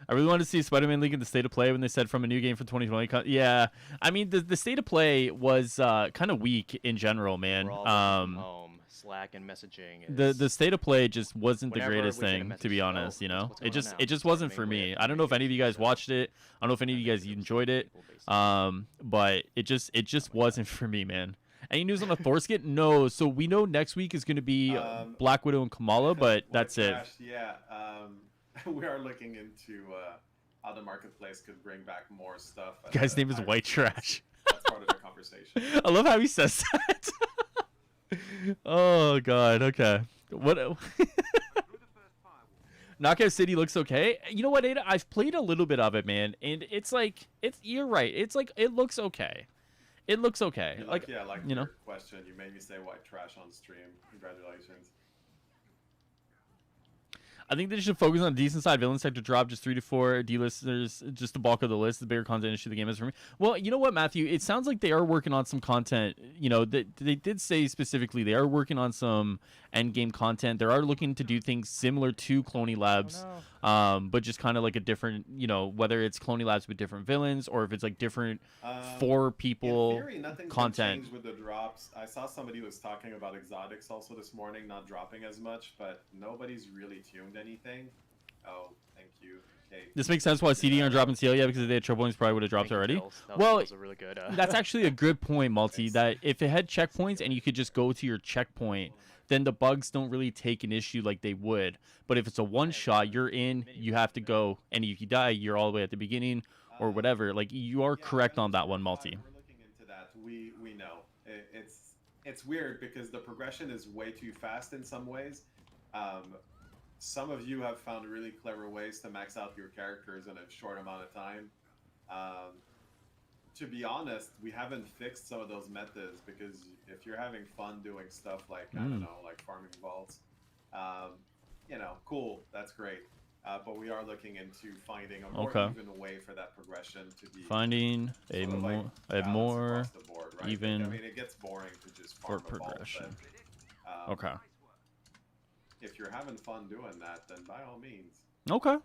Speaker 1: I really wanted to see Spider-Man League in the state of play when they said from a new game for 2020. Yeah, I mean the state of play was kind of weak in general, man.
Speaker 2: We're all working from home. Slack and messaging.
Speaker 1: The state of play just wasn't the
Speaker 2: Whenever
Speaker 1: greatest
Speaker 2: we send a
Speaker 1: thing, to
Speaker 2: message,
Speaker 1: be
Speaker 2: oh,
Speaker 1: honest. You know,
Speaker 2: what's going on now?
Speaker 1: it just
Speaker 2: Start
Speaker 1: wasn't for
Speaker 2: mingling
Speaker 1: me.
Speaker 2: with
Speaker 1: I don't know if any of you guys
Speaker 2: communication.
Speaker 1: watched it. I don't know if any of you guys enjoyed it.
Speaker 2: People basically.
Speaker 1: But it just wasn't for me, man. Any news on the Thor skit? No. So we know next week is going to be Black Widow and Kamala, but
Speaker 4: White
Speaker 1: that's it.
Speaker 4: Trash, yeah, we are looking into how the marketplace could bring back more stuff.
Speaker 1: Guy's name is White Trash.
Speaker 4: That's part of the conversation.
Speaker 1: I love how he says that. Oh god. Okay. What? Knockout City looks okay. You know what, Ada? I've played a little bit of it, man, and it's like you're right. It's like it looks okay. It looks okay.
Speaker 4: You
Speaker 1: Like
Speaker 4: yeah, like
Speaker 1: you know.
Speaker 4: your question. You made me say white trash on stream. Congratulations.
Speaker 1: I think they should focus on a decent side villain sector drop, just 3 to 4 D-listers, just the bulk of the list. The bigger content issue the game is for me. Well, you know what, Matthew? It sounds like they are working on some content. You know, they did say specifically they are working on some end game content. They are looking to do things similar to Cloney Labs, but just kind of like a different, you know, whether it's Cloney Labs with different villains or if it's like different for people
Speaker 4: in theory, nothing's
Speaker 1: content.
Speaker 4: changed with the drops. I saw somebody was talking about exotics also this morning, not dropping as much, but nobody's really tuned anything. Oh, thank you. Okay.
Speaker 1: This makes sense why CD aren't dropping CL yet, because if they had triple points, probably would have dropped already. Well,
Speaker 2: was a really good,
Speaker 1: that's actually a good point, Multi, that if it had checkpoints and you could just go to your checkpoint, then the bugs don't really take an issue like they would. But if it's a one-shot, you're in, you have to go, and if you die, you're all the way at the beginning or whatever. Like, you are correct on that one, Multi.
Speaker 4: We're looking into that. We know. It's weird because the progression is way too fast in some ways. Some of you have found really clever ways to max out your characters in a short amount of time. To be honest, we haven't fixed some of those methods because if you're having fun doing stuff like, I don't know, like farming vaults, you know, cool, that's great. But we are looking into finding a more even way for that progression to be
Speaker 1: finding a more
Speaker 4: across the board, right?
Speaker 1: even
Speaker 4: I mean, it gets boring to just farm
Speaker 1: for progression.
Speaker 4: Vault, but, if you're having fun doing that, then by all means.
Speaker 1: Okay.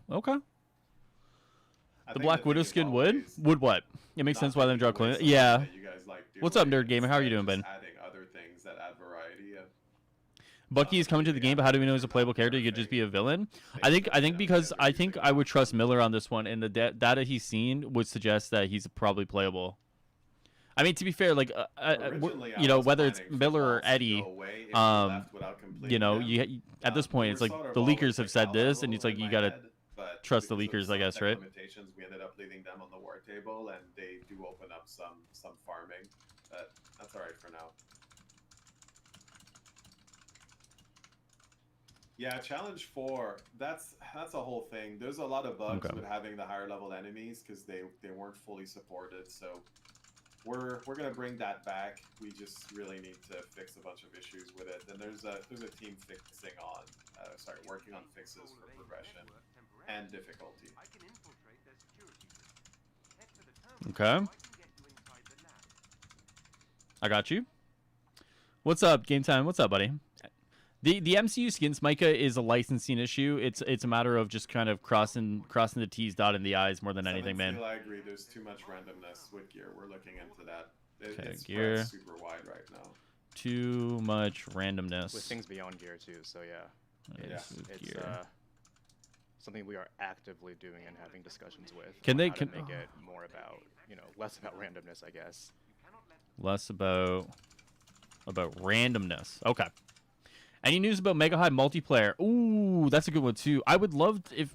Speaker 1: The Black Widow skin would what? It makes sense why them drop clean. Yeah. What's up, Nerd Gamer? How are you doing, Ben?
Speaker 4: Adding other things that add variety.
Speaker 1: Bucky is coming to the game, but how do we know he's a playable character? He could just be a villain. I think because I think I would trust Miller on this one, and the data he's seen would suggest that he's probably playable. I mean, to be fair, like you know, whether it's Miller or Eddie, you know, at this point, it's like the leakers have said this, and it's like you gotta trust the leakers, I guess, right?
Speaker 4: We ended up leaving them on the war table, and they do open up some farming, but that's all right for now. Yeah, challenge 4. That's a whole thing. There's a lot of bugs with having the higher level enemies because they weren't fully supported. So we're gonna bring that back. We just really need to fix a bunch of issues with it. And there's a team working on fixes for progression and difficulty.
Speaker 1: Okay. I got you. What's up, Game Time? What's up, buddy? The MCU skins, Micah, is a licensing issue. It's a matter of just kind of crossing the T's, dotting the I's more than anything, man.
Speaker 4: I agree. There's too much randomness with gear. We're looking into that. It's
Speaker 1: gear.
Speaker 4: Super wide right now.
Speaker 1: Too much randomness.
Speaker 2: With things beyond gear too. So yeah, it's something we are actively doing and having discussions with.
Speaker 1: Can
Speaker 2: make it more about, you know, less about randomness, I guess.
Speaker 1: Less about randomness. Okay. Any news about Mega High multiplayer? Ooh, that's a good one too. I would love if,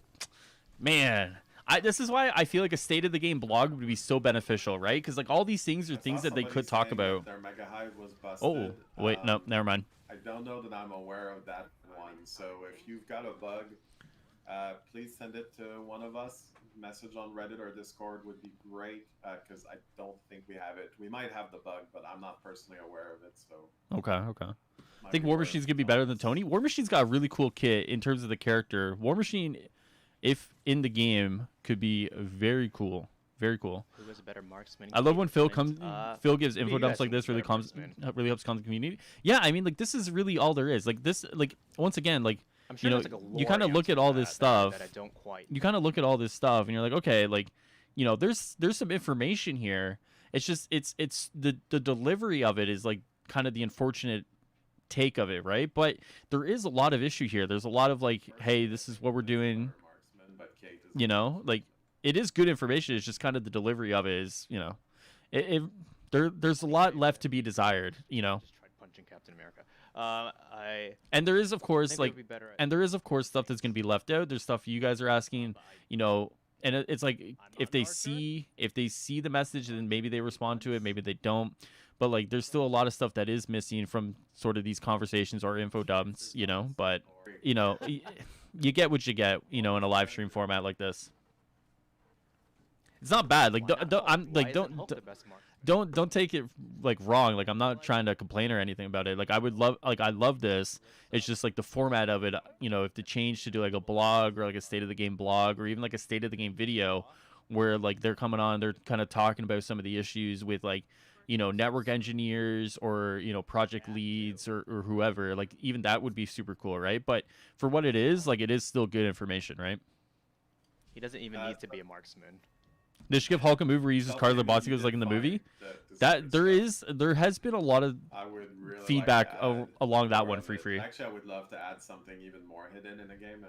Speaker 1: man. This is why I feel like a state of the game blog would be so beneficial, right? Because like all these things are things that they could talk about.
Speaker 4: Their Mega Hive was busted.
Speaker 1: Oh, wait, no, never mind.
Speaker 4: I don't know that I'm aware of that one. So if you've got a bug, please send it to one of us. Message on Reddit or Discord would be great because I don't think we have it. We might have the bug, but I'm not personally aware of it. So
Speaker 1: okay. I think War Machine's gonna be better than Tony. War Machine's got a really cool kit in terms of the character. War Machine, if in the game, could be very cool. Very cool.
Speaker 2: Who is a better marksman?
Speaker 1: I love when Phil gives info dumps like this. Really helps calm the community. Yeah, I mean, like this is really all there is. Like this, like once again, like
Speaker 2: I'm sure
Speaker 1: you know,
Speaker 2: like
Speaker 1: you kind of look at all this stuff.
Speaker 2: That I don't quite.
Speaker 1: You kind of look at all this stuff, and you're like, okay, like you know, there's some information here. It's just it's the delivery of it is like kind of the unfortunate take of it, right? But there is a lot of issue here. There's a lot of like, hey, this is what we're doing. You know, like it is good information. It's just kind of the delivery of it is, you know, there's a lot left to be desired. You know.
Speaker 2: Just tried punching Captain America.
Speaker 1: And there is of course like, and there is of course stuff that's gonna be left out. There's stuff you guys are asking, you know. And it's like if they see the message, then maybe they respond to it, maybe they don't. But like, there's still a lot of stuff that is missing from sort of these conversations or info dumps, you know. But you know, you get what you get, you know, in a live stream format like this. It's not bad. Like
Speaker 2: Why not
Speaker 1: don't,
Speaker 2: Hulk?
Speaker 1: I'm
Speaker 2: Why
Speaker 1: like
Speaker 2: isn't
Speaker 1: don't
Speaker 2: Hulk the best mark?
Speaker 1: don't take it like wrong. Like I'm not trying to complain or anything about it. Like I would love, like I love this. It's just like the format of it, you know, if to change to do like a blog or like a state of the game blog or even like a state of the game video where like they're coming on, they're kind of talking about some of the issues with like, you know, network engineers or, you know, project leads or whoever. Like even that would be super cool, right? But for what it is, like it is still good information, right?
Speaker 2: He doesn't even need to be a marksman.
Speaker 1: They should give Hulk a move where he uses Carla Botzikos like in the movie. That there has been a lot of
Speaker 4: I would really
Speaker 1: feedback
Speaker 4: like to add
Speaker 1: along that
Speaker 4: more
Speaker 1: one
Speaker 4: of
Speaker 1: free
Speaker 4: it.
Speaker 1: free.
Speaker 4: Actually, I would love to add something even more hidden in the game.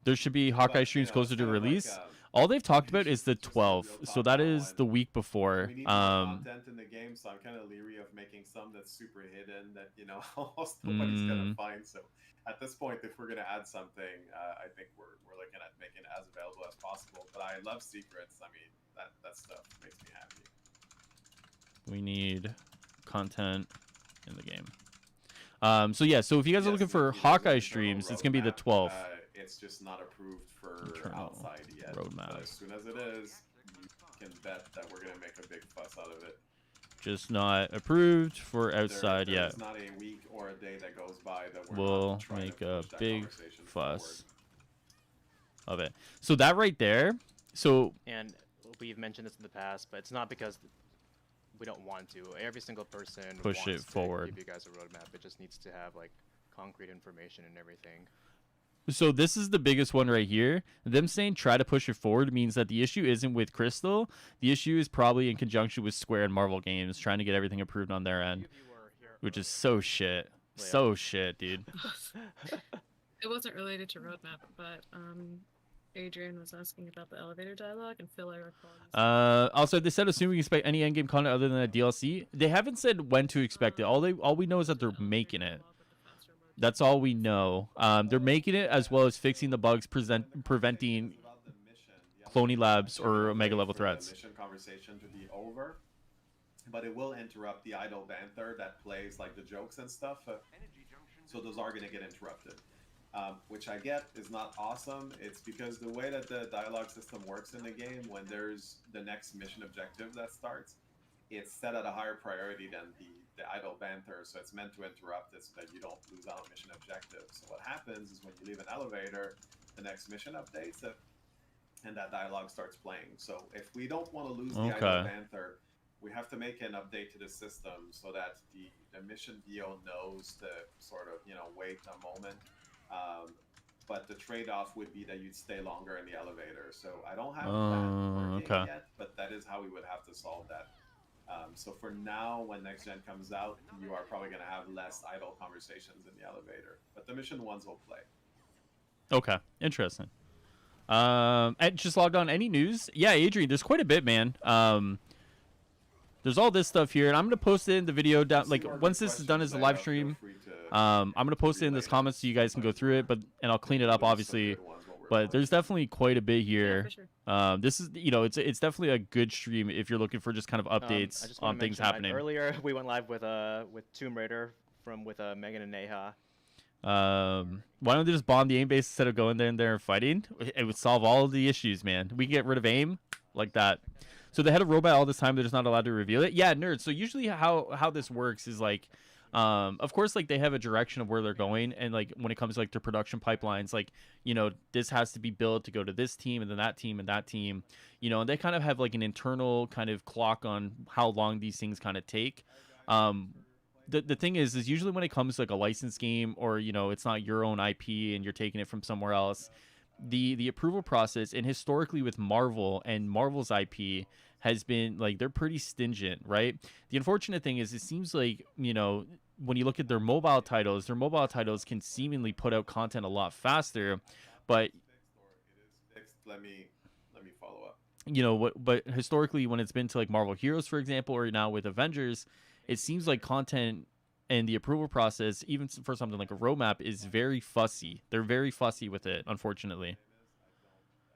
Speaker 1: There should be Hawkeye
Speaker 4: But,
Speaker 1: streams
Speaker 4: you know,
Speaker 1: closer
Speaker 4: it's
Speaker 1: to
Speaker 4: kind of like,
Speaker 1: release. All they've talked about is the
Speaker 4: just a
Speaker 1: 12th,
Speaker 4: real
Speaker 1: so
Speaker 4: top
Speaker 1: that
Speaker 4: down
Speaker 1: is
Speaker 4: one.
Speaker 1: the week before.
Speaker 4: We need more content in the game, so I'm kind of leery of making some that's super hidden that, you know, almost nobody's gonna find. So at this point, if we're gonna add something, I think we're looking at making it as available as possible. But I love secrets. I mean, that stuff makes me happy.
Speaker 1: We need content in the game. So yeah, so if you guys are looking for
Speaker 4: There's an
Speaker 1: Hawkeye
Speaker 4: internal
Speaker 1: streams, it's gonna be the
Speaker 4: roadmap.
Speaker 1: 12th.
Speaker 4: It's just not approved for
Speaker 1: Internal
Speaker 4: outside yet.
Speaker 1: roadmap.
Speaker 4: But as soon as it is, you can bet that we're gonna make a big fuss out of it.
Speaker 1: Just not approved for outside
Speaker 4: There
Speaker 1: yet.
Speaker 4: is not a week or a day that goes by that we're
Speaker 1: We'll
Speaker 4: not trying
Speaker 1: make
Speaker 4: to
Speaker 1: a
Speaker 4: push that
Speaker 1: big
Speaker 4: conversation
Speaker 1: fuss of it. So that right there. So
Speaker 2: And we've mentioned this in the past, but it's not because we don't want to. Every single person
Speaker 1: Push
Speaker 2: wants
Speaker 1: it forward.
Speaker 2: to give you guys a roadmap. It just needs to have like concrete information and everything.
Speaker 1: So this is the biggest one right here. Them saying try to push it forward means that the issue isn't with Crystal. The issue is probably in conjunction with Square and Marvel Games trying to get everything approved on their end, which is so shit.
Speaker 2: Yeah.
Speaker 1: So shit, dude.
Speaker 3: It wasn't related to roadmap, but Adrian was asking about the elevator dialogue, and Phil, I recall.
Speaker 1: Also, they said assuming we expect any endgame content other than a DLC. They haven't said when to expect it. All we know is that they're making it. That's all we know. They're making it as well as fixing the bugs preventing
Speaker 4: About the mission, the
Speaker 1: cloning labs
Speaker 4: mission
Speaker 1: or
Speaker 4: will
Speaker 1: omega
Speaker 4: wait
Speaker 1: level
Speaker 4: for the
Speaker 1: threats.
Speaker 4: mission conversation to be over, but it will interrupt the idle banter that plays like the jokes and stuff. So those are going to get interrupted, which I get is not awesome. It's because the way that the dialogue system works in the game, when there's the next mission objective that starts, it's set at a higher priority than the idle banter, so it's meant to interrupt it so that you don't lose out on mission objectives. So what happens is when you leave an elevator, the next mission updates it, and that dialogue starts playing. So if we don't want to lose the idle banter, we have to make an update to the system so that the mission VO knows to sort of, you know, wait a moment. But the trade-off would be that you'd stay longer in the elevator. So I don't have that working yet, but that is how we would have to solve that. So for now, when next gen comes out, you are probably going to have less idle conversations in the elevator, but the mission ones will play.
Speaker 1: Okay, interesting. And just logged on. Any news? Yeah, Adrian, there's quite a bit, man. There's all this stuff here, and I'm gonna post it in the video down. Like once this is done as a live stream, I'm gonna post it in the comments so you guys can go through it. And I'll clean it up, obviously. But there's definitely quite a bit here.
Speaker 3: Yeah,
Speaker 1: This is, you know, it's definitely a good stream if you're looking for just kind of updates
Speaker 2: I just wanna
Speaker 1: on things
Speaker 2: mention,
Speaker 1: happening.
Speaker 2: Earlier, we went live with Tomb Raider with Megan and Neha.
Speaker 1: Why don't they just bomb the aim base instead of going there and fighting? It would solve all of the issues, man. We can get rid of aim like that. So they had a robot all this time. They're just not allowed to reveal it. Yeah, nerds. So usually how this works is like, of course, like they have a direction of where they're going, and like when it comes to like their production pipelines, like, you know, this has to be built to go to this team and then that team and that team, you know, and they kind of have like an internal kind of clock on how long these things kind of take. The thing is usually when it comes to like a licensed game, or, you know, it's not your own IP and you're taking it from somewhere else, the approval process, and historically with Marvel and Marvel's IP, has been like they're pretty stingent, right? The unfortunate thing is it seems like, you know, when you look at their mobile titles can seemingly put out content a lot faster, but
Speaker 4: It is fixed. Let me follow up.
Speaker 1: you know what, but historically when it's been to like Marvel Heroes, for example, or now with Avengers, it seems like content and the approval process, even for something like a roadmap, is very fussy. They're very fussy with it, unfortunately.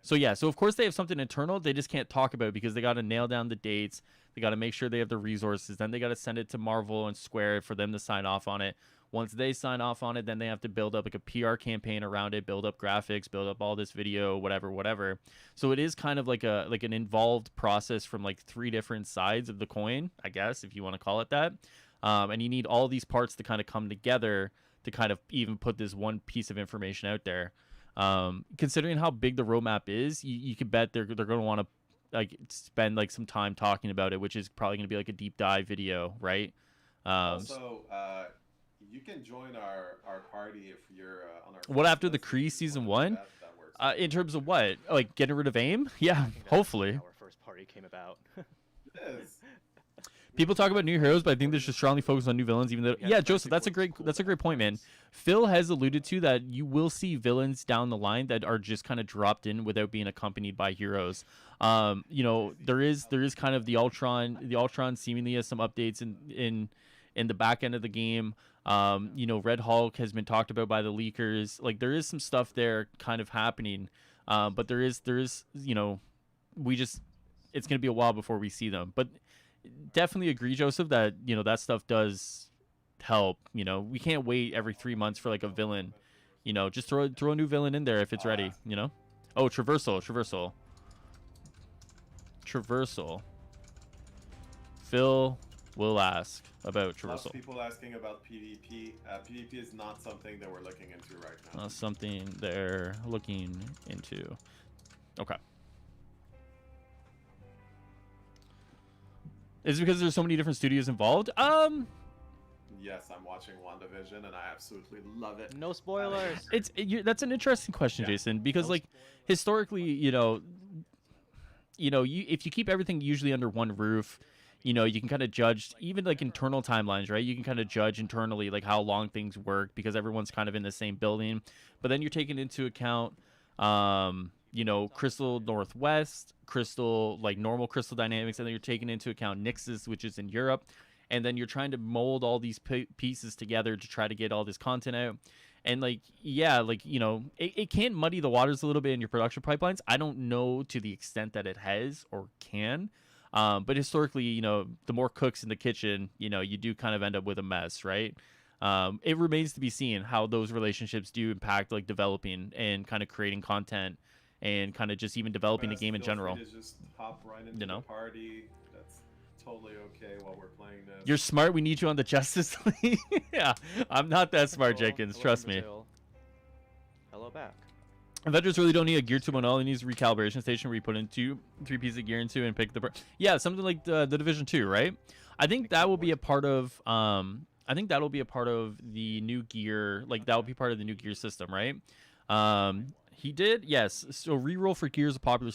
Speaker 1: So yeah, so of course they have something internal. They just can't talk about it because they got to nail down the dates. They got to make sure they have the resources. Then they got to send it to Marvel and Square for them to sign off on it. Once they sign off on it, then they have to build up like a PR campaign around it, build up graphics, build up all this video, whatever. So it is kind of like an involved process from like 3 different sides of the coin, I guess, if you want to call it that. And you need all these parts to kind of come together to kind of even put this one piece of information out there. Considering how big the roadmap is, you could bet they're going to want to like spend like some time talking about it, which is probably going to be like a deep dive video, right?
Speaker 4: Also, you can join our party if you're on our.
Speaker 1: What after the
Speaker 4: list,
Speaker 1: Kree
Speaker 4: if you
Speaker 1: season
Speaker 4: wanna do
Speaker 1: 1?
Speaker 4: that works.
Speaker 1: In terms of what? Like getting rid of AIM? Yeah,
Speaker 2: I think that's
Speaker 1: hopefully.
Speaker 2: how our first party came about.
Speaker 4: It is.
Speaker 1: People talk about new heroes, but I think they should strongly focus on new villains. Even though, yeah, Joseph, that's a great point, man. Phil has alluded to that you will see villains down the line that are just kind of dropped in without being accompanied by heroes. You know, there is kind of the Ultron. The Ultron seemingly has some updates in the back end of the game. You know, Red Hulk has been talked about by the leakers. Like there is some stuff there kind of happening, but there is you know, it's gonna be a while before we see them, but. Definitely agree, Joseph, that you know that stuff does help. You know, we can't wait every 3 months for like a villain. You know, just throw a new villain in there if it's ready. You know, oh, traversal. Phil will ask about
Speaker 4: Lots
Speaker 1: traversal.
Speaker 4: of people asking about PvP. PvP is not something that we're looking into right now.
Speaker 1: Something they're looking into. Okay. Is it because there's so many different studios involved?
Speaker 4: Yes, I'm watching WandaVision and I absolutely love it.
Speaker 2: No spoilers.
Speaker 1: That's an interesting question,
Speaker 4: Yeah.
Speaker 1: Jason, because
Speaker 2: No
Speaker 1: like
Speaker 2: spoilers.
Speaker 1: historically, if you keep everything usually under one roof, you can kind of judge even like internal timelines, right? You can kind of judge internally like how long things work because everyone's kind of in the same building. But then you're taking into account Crystal Northwest, Crystal, like normal Crystal Dynamics, and then you're taking into account Nixus, which is in Europe, and then you're trying to mold all these pieces together to try to get all this content out. And like, yeah, like, it can muddy the waters a little bit in your production pipelines. I don't know to the extent that it has or can. But historically, the more cooks in the kitchen, you do kind of end up with a mess, right? It remains to be seen how those relationships do impact like developing and kind of creating content and kind of just even developing a game in
Speaker 4: Feel free
Speaker 1: general.
Speaker 4: to just hop right into the party. That's totally okay while we're playing this.
Speaker 1: You're smart. We need you on the Justice League. Yeah, I'm not that smart,
Speaker 2: Hello-
Speaker 1: Jenkins.
Speaker 2: hello
Speaker 1: Trust
Speaker 2: from
Speaker 1: me.
Speaker 2: Brazil. Hello back.
Speaker 1: Avengers really don't need a gear 2.0. All it needs is a recalibration station where you put in 3 pieces of gear into and pick yeah, something like the Division 2, right? I think that will be a part of I think that'll be a part of the new gear, like that will be part of the new gear system, right? He did, yes. So reroll for gear is a popular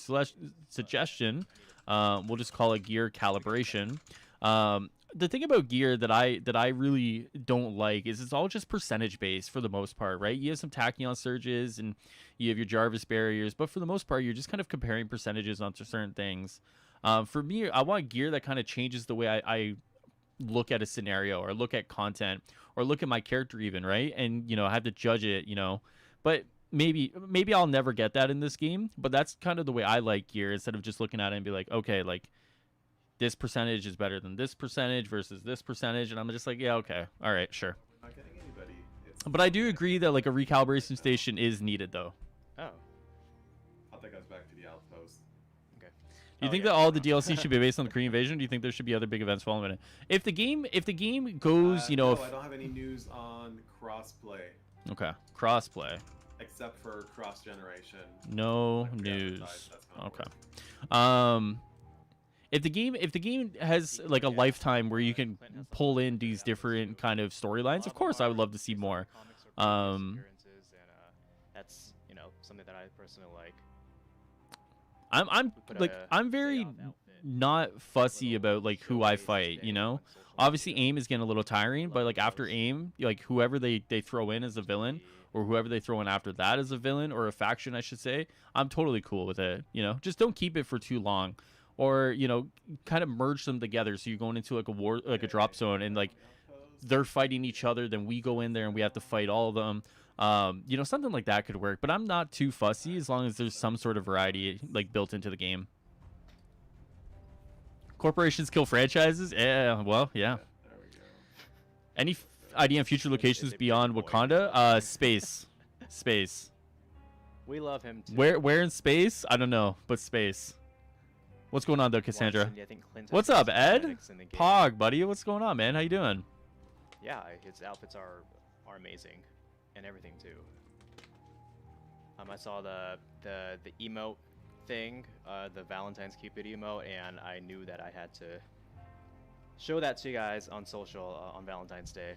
Speaker 1: suggestion. We'll just call it gear calibration. The thing about gear that I really don't like is it's all just percentage based for the most part, right? You have some tachyon surges and you have your Jarvis barriers, but for the most part, you're just kind of comparing percentages onto certain things. For me, I want gear that kind of changes the way I look at a scenario or look at content or look at my character even, right? And I have to judge it, but maybe I'll never get that in this game, but that's kind of the way I like gear, instead of just looking at it and be like, okay, like this percentage is better than this percentage versus this percentage, and I'm just like, yeah, okay, all right, sure.
Speaker 4: We're not getting anybody.
Speaker 1: But I do agree that like a recalibration station is needed though.
Speaker 2: Oh.
Speaker 4: I'll take us back to the outpost.
Speaker 2: Okay.
Speaker 1: Do you think that all the DLC should be based on the Korean invasion? Or do you think there should be other big events following it? If the game goes,
Speaker 4: No,
Speaker 1: if
Speaker 4: I don't have any news on crossplay
Speaker 1: okay, crossplay.
Speaker 4: except for cross generation.
Speaker 1: No
Speaker 4: Like
Speaker 1: news.
Speaker 4: pre-advertised, that's gonna
Speaker 1: Okay.
Speaker 4: work.
Speaker 1: If the game has like a lifetime where you can pull in these different kind of storylines, of course I would love to see more.
Speaker 2: That's something that I personally like.
Speaker 1: I'm
Speaker 2: We put
Speaker 1: like
Speaker 2: a
Speaker 1: I'm very
Speaker 2: day-off outfit,
Speaker 1: not fussy about like who I
Speaker 2: showcase
Speaker 1: fight,
Speaker 2: today on social
Speaker 1: Obviously
Speaker 2: media.
Speaker 1: AIM is getting a little tiring, but like after AIM, like whoever they throw in as a villain, or whoever they throw in after that as a villain or a faction, I should say, I'm totally cool with it. Just don't keep it for too long, or kind of merge them together. So you're going into like a war, like a drop zone, and like they're fighting each other. Then we go in there and we have to fight all of them. Something like that could work. But I'm not too fussy as long as there's some sort of variety like built into the game. Corporations kill franchises. Yeah. Well, yeah.
Speaker 4: There we go.
Speaker 1: Any idea on future locations
Speaker 2: a
Speaker 1: beyond
Speaker 2: pretty boy.
Speaker 1: Wakanda? Space. Space.
Speaker 2: We love him too.
Speaker 1: Where in space? I don't know, but space. What's going on though, Cassandra?
Speaker 2: Watching, I think Clint has
Speaker 1: What's
Speaker 2: the
Speaker 1: up,
Speaker 2: best
Speaker 1: Ed?
Speaker 2: genetics in the game.
Speaker 1: Pog, buddy. What's going on, man? How you doing?
Speaker 2: Yeah, his outfits are amazing, and everything too. I saw the emote thing, the Valentine's Cupid emote, and I knew that I had to show that to you guys on social on Valentine's Day.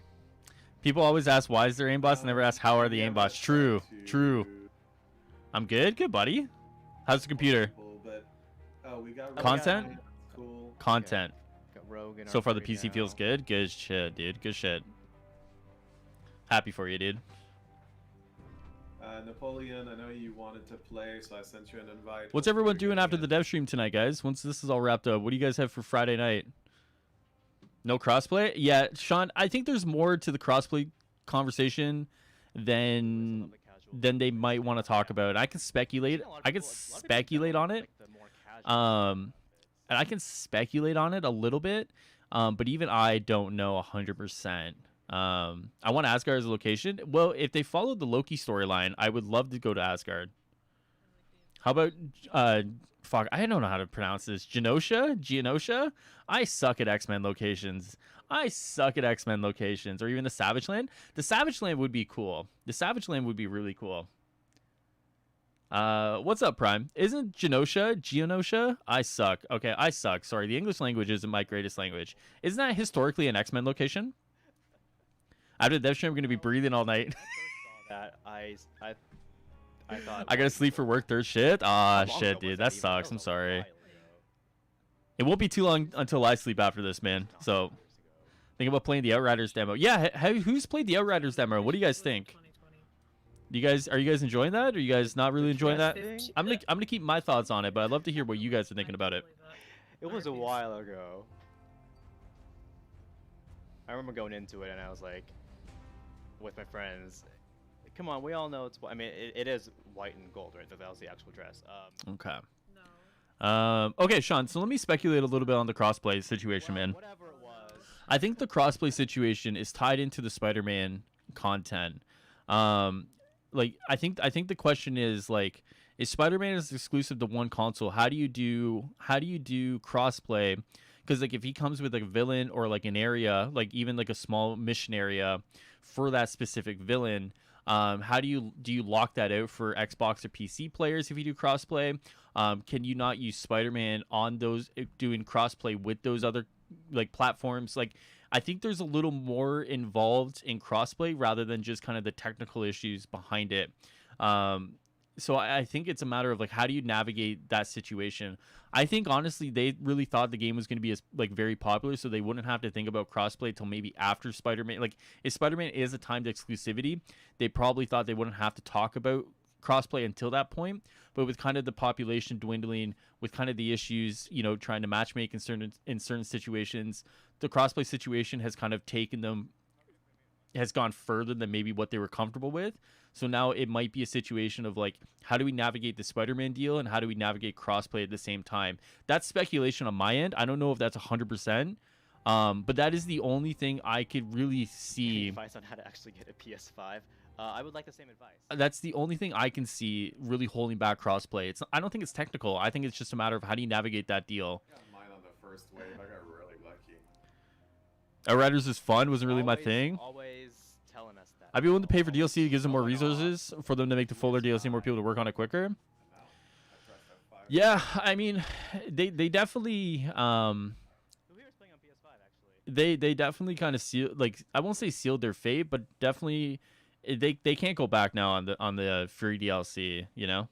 Speaker 1: People always ask why is there aimbots, and never ask how are the aimbots. True, true. I'm good, good, buddy. How's the computer?
Speaker 4: But, we got
Speaker 1: Content?
Speaker 4: Rogue. Cool.
Speaker 1: Content.
Speaker 2: Got Rogue in
Speaker 1: So
Speaker 2: our
Speaker 1: far, the
Speaker 2: party
Speaker 1: PC feels
Speaker 2: now.
Speaker 1: good. Good shit, dude. Good shit. Happy for you, dude.
Speaker 4: Napoleon, I know you wanted to play, so I sent you an invite.
Speaker 1: What's
Speaker 4: Feel
Speaker 1: everyone
Speaker 4: free to
Speaker 1: doing
Speaker 4: get
Speaker 1: after
Speaker 4: in.
Speaker 1: the dev stream tonight, guys? Once this is all wrapped up, what do you guys have for Friday night? No crossplay? Yeah, Sean, I think there's more to the crossplay conversation than they might want to talk about. I can speculate. I can speculate on it. And I can speculate on it a little bit. But even I don't know 100%. I want Asgard as a location. Well, if they followed the Loki storyline, I would love to go to Asgard. How about fuck, I don't know how to pronounce this. Genosha? I suck at X-Men locations. Or even the Savage Land. The Savage Land would be cool. The Savage Land would be really cool. What's up, Prime? Isn't Genosha? I suck. Okay, I suck. Sorry, the English language isn't my greatest language. Isn't that historically an X-Men location? After the dev stream, I'm gonna be breathing all night.
Speaker 2: That I thought
Speaker 1: I gotta sleep for work. Third shit. Ah,
Speaker 2: How long ago
Speaker 1: shit,
Speaker 2: was
Speaker 1: dude.
Speaker 2: that
Speaker 1: That
Speaker 2: even?
Speaker 1: sucks.
Speaker 2: That
Speaker 1: I'm
Speaker 2: was a
Speaker 1: sorry.
Speaker 2: while ago.
Speaker 1: It won't be too long until I sleep after this, man. So think about playing the Outriders demo. Yeah, who's played the Outriders demo? What do you guys think? Are you guys enjoying that? Or are you guys not really enjoying that? I'm gonna keep my thoughts on it, but I'd love to hear what you guys are thinking about it.
Speaker 2: It was a while ago. I remember going into it and I was like, with my friends, come on, we all know it's. I mean, it is white and gold, right? That was the actual dress.
Speaker 1: Okay.
Speaker 3: No.
Speaker 1: Okay, Sean. So let me speculate a little bit on the crossplay situation, man.
Speaker 2: Whatever it was.
Speaker 1: I think the crossplay situation is tied into the Spider-Man content. Like I think the question is like, is Spider-Man is exclusive to one console? How do you do crossplay? Because like if he comes with like a villain or like an area, like even like a small mission area for that specific villain, how do you lock that out for Xbox or PC players if you do crossplay? Can you not use Spider-Man on those doing crossplay with those other like platforms? Like I think there's a little more involved in crossplay rather than just kind of the technical issues behind it. So I think it's a matter of like how do you navigate that situation. I think honestly they really thought the game was going to be like very popular, so they wouldn't have to think about crossplay till maybe after Spider-Man. Like if Spider-Man is a timed exclusivity, they probably thought they wouldn't have to talk about crossplay until that point. But with kind of the population dwindling, with kind of the issues, you know, trying to matchmake in certain situations, the crossplay situation has kind of has gone further than maybe what they were comfortable with. So now it might be a situation of like, how do we navigate the Spider-Man deal and how do we navigate crossplay at the same time? That's speculation on my end. I don't know if that's 100%, but that is the only thing I could really see.
Speaker 2: Advice on how to actually get a PS5. I would like the same advice.
Speaker 1: That's the only thing I can see really holding back crossplay. I don't think it's technical. I think it's just a matter of how do you navigate that deal.
Speaker 4: I got mine on the first wave. I got really lucky.
Speaker 1: Outriders is fun. Wasn't really my thing.
Speaker 2: Always telling us that.
Speaker 1: I'd be willing to pay for DLC. It gives them more resources for them to make the fuller DLC, more people to work on it quicker.
Speaker 4: I know. I pressed F5.
Speaker 1: Yeah, I mean, they definitely
Speaker 2: Who here is playing on PS5 actually?
Speaker 1: they definitely kind of sealed, like I won't say sealed their fate, but definitely they can't go back now on the free DLC, you know.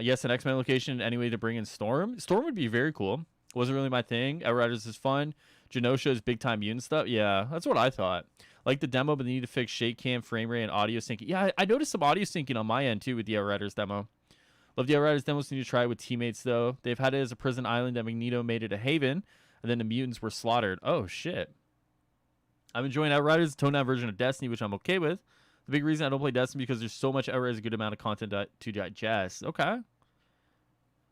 Speaker 1: Yes, an X-Men location. Any way to bring in Storm? Storm would be very cool. Wasn't really my thing. Outriders is fun. Genosha is big time mutant stuff. Yeah, that's what I thought. Like the demo, but they need to fix shake cam, frame rate, and audio syncing. Yeah, I noticed some audio syncing on my end too with the Outriders demo. Love the Outriders demos. Need to try it with teammates though. They've had it as a prison island, and Magneto made it a haven, and then the mutants were slaughtered. Oh shit. I'm enjoying Outriders, toned down version of Destiny, which I'm okay with. The big reason I don't play Destiny because there's so much Outriders, a good amount of content to digest. Okay.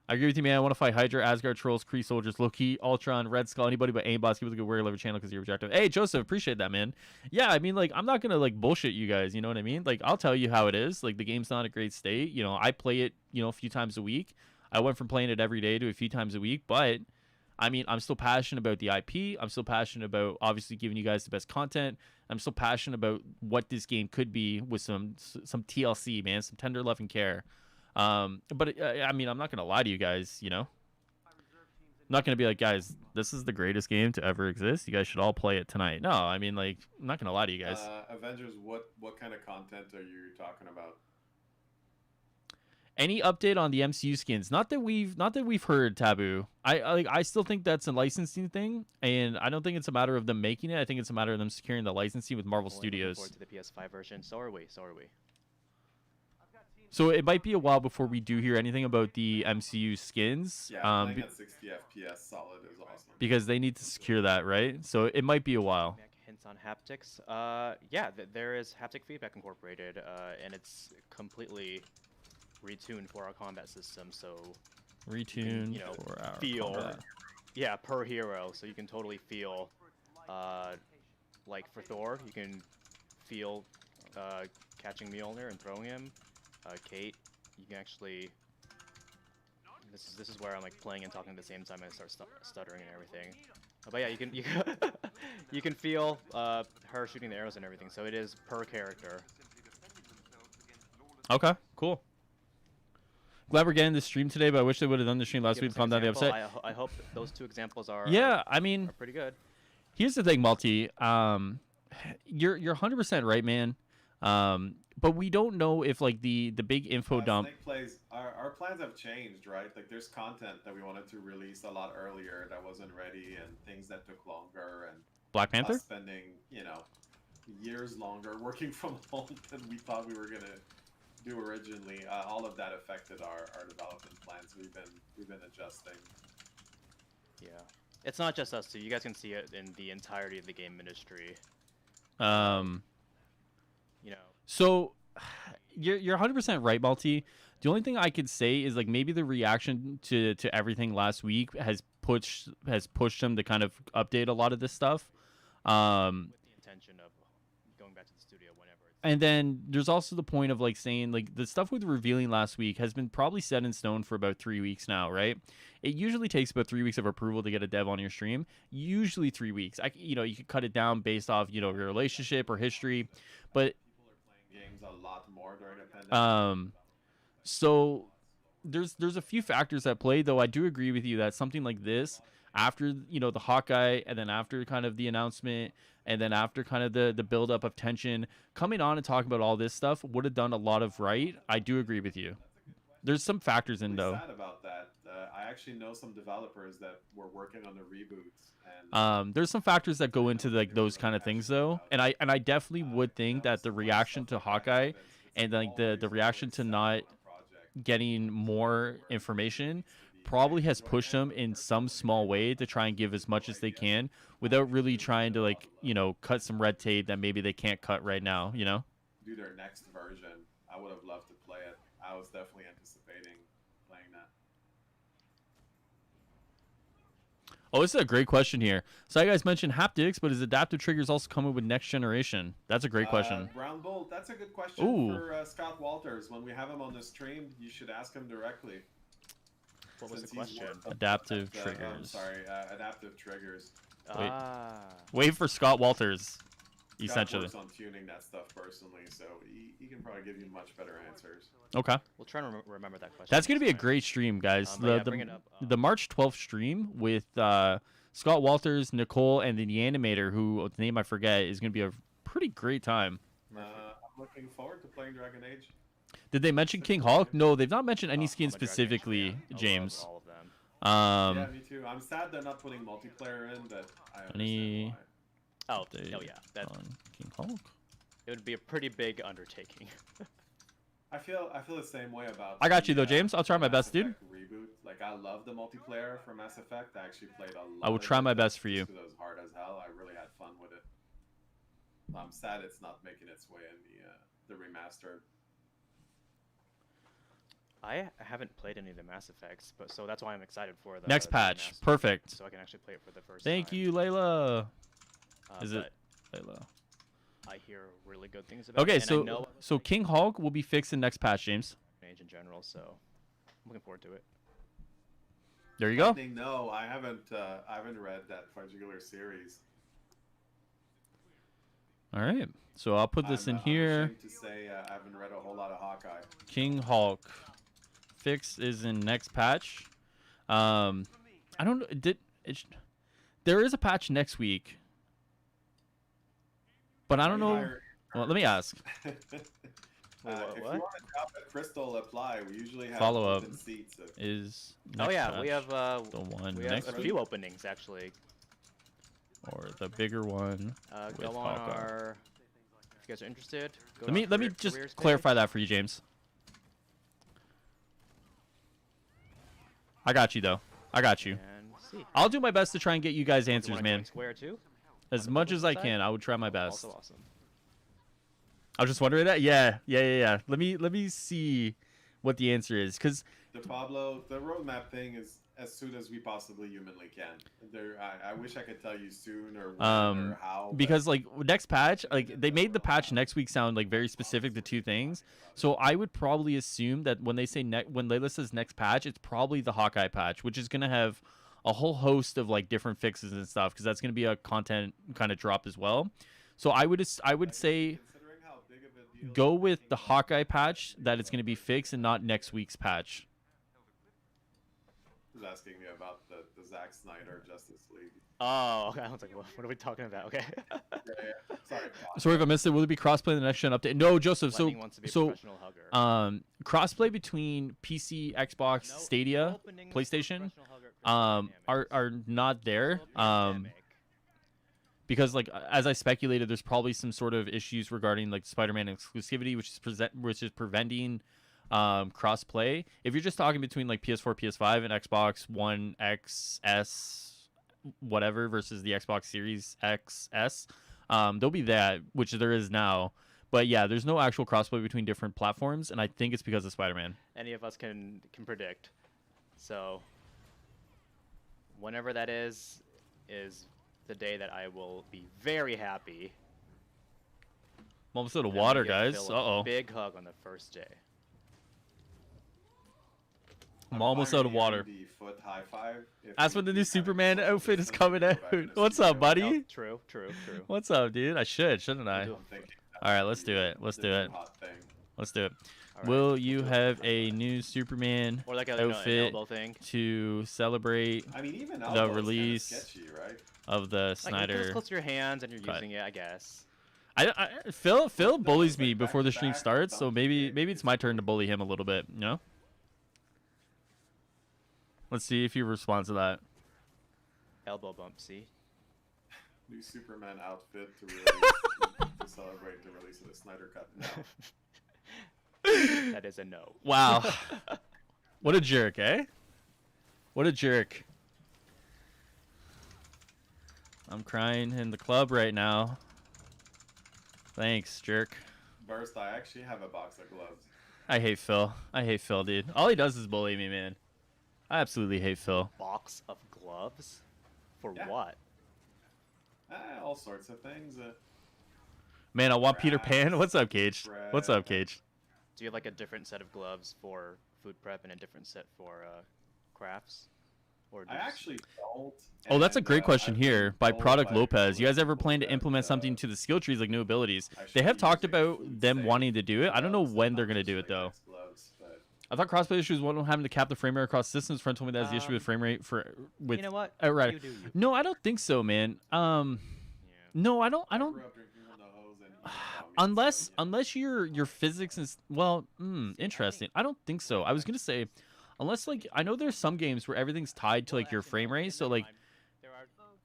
Speaker 1: I agree with you, man. I want to fight Hydra, Asgard, Trolls, Kree soldiers, Loki, Ultron, Red Skull, anybody but aimbots. People that go wear level channel because you're objective. Hey, Joseph, appreciate that, man. Yeah, I mean, like, I'm not gonna like bullshit you guys. You know what I mean? Like, I'll tell you how it is. Like, the game's not a great state. You know, I play it, you know, a few times a week. I went from playing it every day to a few times a week, but I mean, I'm still passionate about the IP. I'm still passionate about obviously giving you guys the best content. I'm still passionate about what this game could be with some TLC, man, some tender love and care. But I mean, I'm not gonna lie to you guys. You know, I'm not gonna be like, guys, this is the greatest game to ever exist. You guys should all play it tonight. No, I mean, like, I'm not gonna lie to you guys.
Speaker 4: Avengers, what kind of content are you talking about?
Speaker 1: Any update on the MCU skins? Not that we've heard, Taboo. I still think that's a licensing thing, and I don't think it's a matter of them making it. I think it's a matter of them securing the licensing with Marvel Studios.
Speaker 2: Looking forward to the PS5 version. So are we.
Speaker 1: So it might be a while before we do hear anything about the MCU skins.
Speaker 4: Yeah, playing at 60 FPS solid is awesome.
Speaker 1: Because they need to secure that, right? So it might be a while.
Speaker 2: Hints on haptics. Yeah, there is haptic feedback incorporated, and it's completely retuned for our combat system. So
Speaker 1: Retuned
Speaker 2: you know,
Speaker 1: for our
Speaker 2: feel
Speaker 1: combat.
Speaker 2: Yeah, per hero. So you can totally feel, like for Thor, you can feel catching Mjolnir and throwing him. Kate, you can actually. This is where I'm like playing and talking at the same time and I start stuttering and everything. But yeah, you can feel her shooting the arrows and everything. So it is per character.
Speaker 1: Okay, cool. Glad we're getting this stream today, but I wish they would have done the stream last
Speaker 2: Give
Speaker 1: week.
Speaker 2: us
Speaker 1: Calm
Speaker 2: an
Speaker 1: down the
Speaker 2: example.
Speaker 1: upset.
Speaker 2: I hope those two examples are.
Speaker 1: Yeah, I mean,
Speaker 2: are pretty good.
Speaker 1: here's the thing, Multi. You're 100% right, man. But we don't know if like the big info dump.
Speaker 4: Snake plays. Our plans have changed, right? Like there's content that we wanted to release a lot earlier that wasn't ready, and things that took longer, and
Speaker 1: Black Panther.
Speaker 4: us spending years longer working from home than we thought we were gonna do originally. All of that affected our development plans. We've been adjusting.
Speaker 2: Yeah, it's not just us too. You guys can see it in the entirety of the game industry. You know.
Speaker 1: So you're 100% right, Multi. The only thing I could say is like maybe the reaction to everything last week has pushed them to kind of update a lot of this stuff.
Speaker 2: With the intention of going back to the studio whenever.
Speaker 1: And then there's also the point of like saying like the stuff with revealing last week has been probably set in stone for about 3 weeks now, right? It usually takes about 3 weeks of approval to get a dev on your stream. Usually 3 weeks. You could cut it down based off your relationship or history, but
Speaker 4: People are playing games a lot more during the pandemic.
Speaker 1: so there's a few factors at play, though. I do agree with you that something like this, after the Hawkeye, and then after kind of the announcement, and then after kind of the build up of tension, coming on and talking about all this stuff would have done a lot of right. I do agree with you. There's some factors in though.
Speaker 4: Sad about that. I actually know some developers that were working on the reboots, and
Speaker 1: There's some factors that go into like those kind of things though, and I definitely would think that the reaction to Hawkeye and like the reaction to not getting more information probably has pushed them in some small way to try and give as much as they can without really trying to like cut some red tape that maybe they can't cut right now.
Speaker 4: do their next version. I would have loved to play it. I was definitely anticipating playing that.
Speaker 1: Oh, this is a great question here. So you guys mentioned haptics, but is adaptive triggers also coming with next generation? That's a great question.
Speaker 4: Brown Bull, that's a good question
Speaker 1: Ooh.
Speaker 4: for Scott Walters. When we have him on the stream, you should ask him directly.
Speaker 2: What was the
Speaker 4: Since he's
Speaker 2: question?
Speaker 4: worked on
Speaker 1: Adaptive
Speaker 4: the-
Speaker 1: triggers.
Speaker 4: I'm sorry, adaptive triggers.
Speaker 1: Wait.
Speaker 2: Ah.
Speaker 1: Wait for Scott Walters,
Speaker 4: Scott
Speaker 1: essentially.
Speaker 4: works on tuning that stuff personally, so he can probably give you much better answers.
Speaker 1: Okay.
Speaker 2: We'll try to remember that question.
Speaker 1: That's going to be a
Speaker 2: next time.
Speaker 1: great stream, guys.
Speaker 2: But yeah, bring it up.
Speaker 1: The March 12th stream with Scott Walters, Nicole, and the animator, who the name I forget, is going to be a pretty great time.
Speaker 4: I'm looking forward to playing Dragon Age.
Speaker 1: Did they mention King Hulk? No, they've not mentioned any
Speaker 2: Oh,
Speaker 1: skins
Speaker 2: I'm a Dragon Age
Speaker 1: specifically,
Speaker 2: fan. I love
Speaker 1: James.
Speaker 2: all of them.
Speaker 4: Yeah, me too. I'm sad they're not putting multiplayer in, but I understand
Speaker 1: Any-
Speaker 4: why.
Speaker 2: Oh,
Speaker 1: They-
Speaker 2: oh yeah, that
Speaker 1: on King Hulk.
Speaker 2: it would be a pretty big undertaking.
Speaker 4: I feel the same way about.
Speaker 1: I got you,
Speaker 4: the,
Speaker 1: though, James. I'll try my
Speaker 4: Mass
Speaker 1: best, dude.
Speaker 4: Effect Reboot. Like I love the multiplayer for Mass Effect. I actually played a lot.
Speaker 1: I will
Speaker 4: of
Speaker 1: try
Speaker 4: it
Speaker 1: my
Speaker 4: just
Speaker 1: best for you.
Speaker 4: because it was hard as hell. I really had fun with it. I'm sad it's not making its way in the remastered.
Speaker 2: I haven't played any of the Mass Effects, but so that's why I'm excited for the
Speaker 1: Next
Speaker 2: the
Speaker 1: patch.
Speaker 2: remaster,
Speaker 1: Perfect.
Speaker 2: so I can actually play it for the first
Speaker 1: Thank
Speaker 2: time.
Speaker 1: you, Layla. Is
Speaker 2: But
Speaker 1: it Layla?
Speaker 2: I hear really good things about
Speaker 1: Okay,
Speaker 2: it. And I know
Speaker 1: so King Hulk will be fixed in next patch, James.
Speaker 2: Mage in general, so I'm looking forward to it.
Speaker 1: There you go.
Speaker 4: No, I haven't read that particular series.
Speaker 1: All right. So I'll put this in
Speaker 4: I'm
Speaker 1: here.
Speaker 4: ashamed to say I haven't read a whole lot of Hawkeye.
Speaker 1: King Hulk fix is in next patch. I don't know. There is a patch next week, but I don't know. Well, let me ask.
Speaker 2: Wait,
Speaker 4: if
Speaker 2: what?
Speaker 4: you want to drop a crystal apply, we usually have
Speaker 1: Follow up
Speaker 4: open seats.
Speaker 1: is
Speaker 2: Oh
Speaker 1: next
Speaker 2: yeah,
Speaker 1: patch
Speaker 2: we have
Speaker 1: the one
Speaker 2: we have
Speaker 1: next
Speaker 2: a
Speaker 1: week
Speaker 2: few openings actually.
Speaker 1: or the bigger one with
Speaker 2: Go on
Speaker 1: Hawkeye?
Speaker 2: our. If you guys are interested, go
Speaker 1: Let
Speaker 2: to
Speaker 1: me
Speaker 2: our
Speaker 1: just
Speaker 2: careers
Speaker 1: clarify
Speaker 2: page
Speaker 1: that for you, James. I got you though. I got you.
Speaker 2: and see.
Speaker 1: I'll do my best to try and get you guys
Speaker 2: You
Speaker 1: answers,
Speaker 2: wanna
Speaker 1: man.
Speaker 2: join Square too?
Speaker 1: As
Speaker 2: the
Speaker 1: much
Speaker 2: public
Speaker 1: as I
Speaker 2: side?
Speaker 1: can, I would try my best.
Speaker 2: Also awesome.
Speaker 1: I was just wondering that. Yeah. Let me see what the answer is, because
Speaker 4: The Pablo, the roadmap thing is as soon as we possibly humanly can. I wish I could tell you soon or when or how.
Speaker 1: because like next patch, like they made the patch next week sound like very specific to two things. So I would probably assume that when they say when Layla says next patch, it's probably the Hawkeye patch, which is gonna have a whole host of like different fixes and stuff, because that's gonna be a content kind of drop as well. So I would say
Speaker 4: Considering how big of a deal
Speaker 1: go with the Hawkeye patch that it's gonna be fixed and not next week's patch.
Speaker 4: was asking me about the Zack Snyder Justice League.
Speaker 2: Oh, okay. I was like, what are we talking about? Okay.
Speaker 4: Yeah. Sorry.
Speaker 1: Sorry if I missed it. Will it be crossplay in the next gen update? No, Joseph.
Speaker 2: Lightning wants to be a
Speaker 1: So
Speaker 2: professional hugger.
Speaker 1: crossplay between PC, Xbox,
Speaker 2: No
Speaker 1: Stadia,
Speaker 2: openings for
Speaker 1: PlayStation,
Speaker 2: professional hugger
Speaker 1: are not there.
Speaker 2: Pandemic.
Speaker 1: Because like as I speculated, there's probably some sort of issues regarding like Spider-Man exclusivity, which is preventing crossplay. If you're just talking between like PS4, PS5, and Xbox One X, S, whatever versus the Xbox Series X, S, there'll be that, which there is now. But yeah, there's no actual crossplay between different platforms, and I think it's because of Spider-Man.
Speaker 2: Any of us can predict. So whenever that is the day that I will be very happy.
Speaker 1: I'm almost out of
Speaker 2: that I'm
Speaker 1: water,
Speaker 2: gonna give
Speaker 1: guys.
Speaker 2: Phil a
Speaker 1: Uh-oh.
Speaker 2: Big hug on the first day.
Speaker 1: I'm almost out of water.
Speaker 4: The foot high five.
Speaker 1: That's when the new Superman outfit is coming out. What's up, buddy?
Speaker 2: Oh, true.
Speaker 1: What's up, dude? I shouldn't I?
Speaker 2: We'll
Speaker 1: All right, let's do it. Let's do it. Let's do it.
Speaker 2: All right.
Speaker 1: Will you have a new Superman
Speaker 2: Or like an
Speaker 1: outfit
Speaker 2: elbow thing.
Speaker 1: to celebrate
Speaker 4: I mean, even
Speaker 1: the
Speaker 4: elbows
Speaker 1: release
Speaker 4: kinda sketchy, right?
Speaker 1: of the
Speaker 2: Like
Speaker 1: Snyder?
Speaker 2: it's close to your hands and you're
Speaker 1: cut.
Speaker 2: using it, I guess.
Speaker 1: Phil bullies me before the stream starts, so maybe it's my turn to bully him a little bit. You know. Let's see if he responds to that.
Speaker 2: Elbow bump, see?
Speaker 4: New Superman outfit to release to celebrate the release of the Snyder Cut. No.
Speaker 2: That is a no.
Speaker 1: Wow. What a jerk, eh? What a jerk. I'm crying in the club right now. Thanks, jerk.
Speaker 4: Burst, I actually have a box of gloves.
Speaker 1: I hate Phil. I hate Phil, dude. All he does is bully me, man. I absolutely hate Phil.
Speaker 2: Box of gloves? For
Speaker 4: Yeah.
Speaker 2: what?
Speaker 4: All sorts of things.
Speaker 1: Man, I want Peter Pan.
Speaker 4: Crafts,
Speaker 1: What's up, Cage? What's up,
Speaker 4: bread.
Speaker 1: Cage?
Speaker 2: Do you have like a different set of gloves for food prep and a different set for crafts? Or do
Speaker 4: I
Speaker 2: you just-
Speaker 4: actually don't.
Speaker 1: Oh, that's a
Speaker 4: and,
Speaker 1: great question
Speaker 4: I've
Speaker 1: here
Speaker 4: been
Speaker 1: by
Speaker 4: told
Speaker 1: Product
Speaker 4: by
Speaker 1: Lopez. You guys ever
Speaker 4: people
Speaker 1: plan to
Speaker 4: that,
Speaker 1: implement something to the skill trees like new abilities?
Speaker 4: I
Speaker 1: They
Speaker 4: should
Speaker 1: have
Speaker 4: be
Speaker 1: talked
Speaker 4: using
Speaker 1: about
Speaker 4: food
Speaker 1: them
Speaker 4: safe
Speaker 1: wanting to do it. I don't know
Speaker 4: gloves
Speaker 1: when
Speaker 4: and
Speaker 1: they're
Speaker 4: not
Speaker 1: going to
Speaker 4: just,
Speaker 1: do it, though.
Speaker 4: nice gloves, but
Speaker 1: I thought crossplay issues one having to cap the frame rate across systems. Friend told me that's the issue with frame rate with
Speaker 2: You know what?
Speaker 1: Outrider.
Speaker 2: You do you.
Speaker 1: No, I don't think so, man.
Speaker 2: Yeah.
Speaker 1: No, I don't.
Speaker 4: I grew up drinking from the hose and eating raw meat,
Speaker 1: Unless
Speaker 4: so, yeah.
Speaker 1: unless your physics is interesting. I don't think so. I was gonna say, unless like I know there's some games where everything's tied to like your frame rate. So like,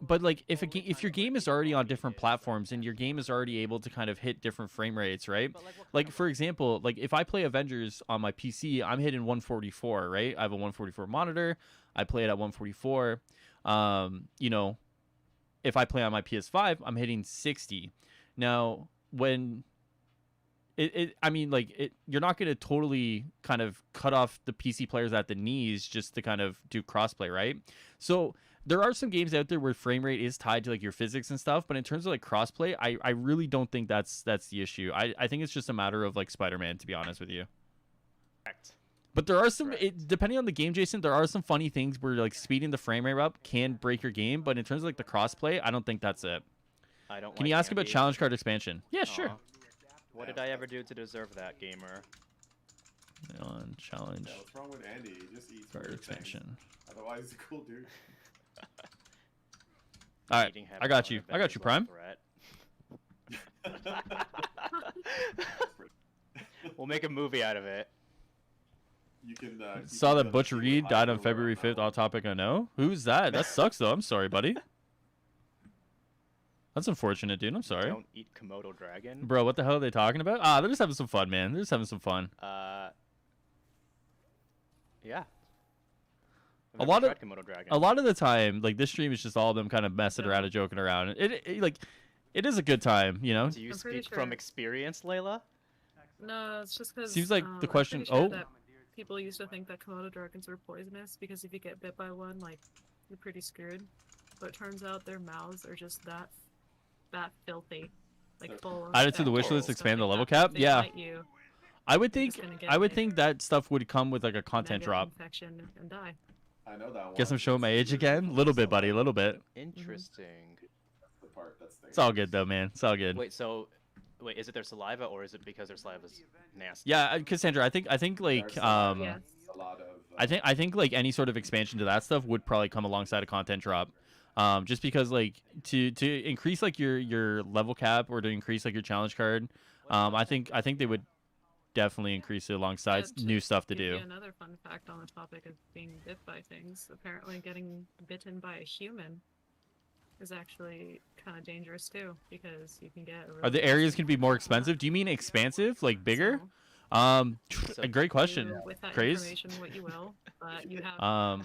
Speaker 1: but like if your game is already on different platforms and your game is already able to kind of hit different frame rates, right? Like for example, like if I play Avengers on my PC, I'm hitting 144, right? I have a 144 monitor. I play it at 144. You know, if I play on my PS5, I'm hitting 60. Now, when I mean, like you're not going to totally kind of cut off the PC players at the knees just to kind of do crossplay, right? So there are some games out there where frame rate is tied to like your physics and stuff, but in terms of like crossplay, I really don't think that's the issue. I think it's just a matter of like Spider-Man, to be honest with you.
Speaker 2: Correct.
Speaker 1: But there are some, depending on the game, Jason, there are some funny things where like speeding the frame rate up can break your game, but in terms of like the crossplay, I don't think that's it.
Speaker 2: I don't.
Speaker 1: Can
Speaker 2: like
Speaker 1: you ask about
Speaker 2: Andy.
Speaker 1: challenge card expansion? Yeah, sure.
Speaker 2: Aw. What did I ever do to deserve that, gamer?
Speaker 1: On challenge
Speaker 4: Yeah, what's wrong with Andy? He just eats
Speaker 1: card
Speaker 4: weird
Speaker 1: expansion.
Speaker 4: things. Otherwise, he's a cool dude.
Speaker 1: All right,
Speaker 2: Eating
Speaker 1: I got
Speaker 2: habits
Speaker 1: you.
Speaker 2: on
Speaker 1: I got you, Prime.
Speaker 2: threat. We'll make a movie out of it.
Speaker 4: You can. You
Speaker 1: Saw
Speaker 4: can
Speaker 1: that
Speaker 4: do the
Speaker 1: Butch
Speaker 4: Steve
Speaker 1: Reed died on
Speaker 4: Hyper
Speaker 1: February
Speaker 4: one.
Speaker 1: 5th. Off topic, I know. Who's that? That sucks, though. I'm sorry, buddy. That's unfortunate, dude. I'm sorry.
Speaker 2: Don't eat Komodo dragon.
Speaker 1: Bro, what the hell are they talking about? Ah, they're just having some fun, man. They're just having some fun.
Speaker 2: Yeah.
Speaker 1: A lot of-
Speaker 2: Komodo dragon.
Speaker 1: A lot of the time, like, this stream is just all of them kind of messing around and joking around. Like, it is a good time, you know?
Speaker 2: Do you
Speaker 3: I'm pretty
Speaker 2: speak from
Speaker 3: sure.
Speaker 2: experience, Layla?
Speaker 3: No, it's just because.
Speaker 1: Seems like the question- oh.
Speaker 3: That people used to think that Komodo dragons were poisonous because if you get bit by one, like, you're pretty screwed. But it turns out their mouths are just that filthy, like full of.
Speaker 1: Add it to the wish
Speaker 3: bacteria
Speaker 1: list,
Speaker 3: and stuff
Speaker 1: expand the
Speaker 3: like
Speaker 1: level
Speaker 3: that.
Speaker 1: cap?
Speaker 3: If they
Speaker 1: Yeah.
Speaker 3: bite you,
Speaker 1: I would
Speaker 3: You're
Speaker 1: think
Speaker 3: just gonna get
Speaker 1: I would
Speaker 3: it.
Speaker 1: think that stuff would come with like a content
Speaker 3: mega
Speaker 1: drop.
Speaker 3: infection and die.
Speaker 4: I know that one.
Speaker 1: Guess I'm showing my age again? A little bit, buddy, a little bit.
Speaker 2: Interesting.
Speaker 4: That's the part that's
Speaker 1: It's all good though, man. It's all good.
Speaker 2: Wait, is it their saliva or is it because their saliva is nasty?
Speaker 1: Yeah, Cassandra, I think like
Speaker 3: Yes.
Speaker 4: a lot of.
Speaker 1: I think like any sort of expansion to that stuff would probably come alongside a content drop. Just because like to increase like your level cap or to increase like your challenge card, I think they would definitely increase it alongside
Speaker 3: Yeah,
Speaker 1: new stuff to
Speaker 3: give you
Speaker 1: do.
Speaker 3: Another fun fact on the topic of being bit by things. Apparently, getting bitten by a human is actually kind of dangerous too, because you can get.
Speaker 1: Are the areas going to be more expensive? Do you mean expansive, like bigger?
Speaker 2: So
Speaker 1: A great question.
Speaker 3: Do with that
Speaker 1: Craze.
Speaker 3: information what you will, but you have.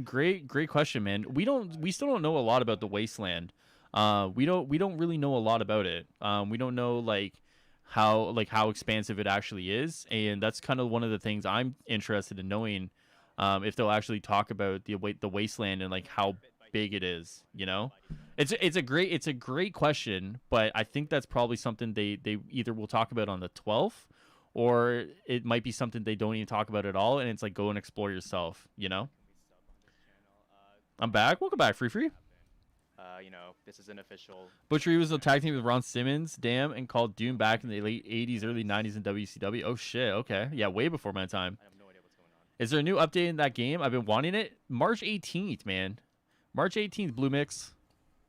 Speaker 1: Great question, man. We still don't know a lot about the wasteland. We don't really know a lot about it. We don't know like how expansive it actually is, and that's kind of one of the things I'm interested in knowing. If they'll actually talk about the wasteland and like how big it is, you know. It's a great question, but I think that's probably something they either will talk about on the 12th, or it might be something they don't even talk about at all, and it's like go and explore yourself, you know. I'm back. Welcome back, Free.
Speaker 2: This is an official.
Speaker 1: Butchery was a tag team with Ron Simmons, damn, and called Doom back in the late 80s, early 90s in WCW. Oh shit, okay. Yeah, way before my time.
Speaker 2: I have no idea what's going on.
Speaker 1: Is there a new update in that game? I've been wanting it. March 18th, man. March 18th, Blue Mix.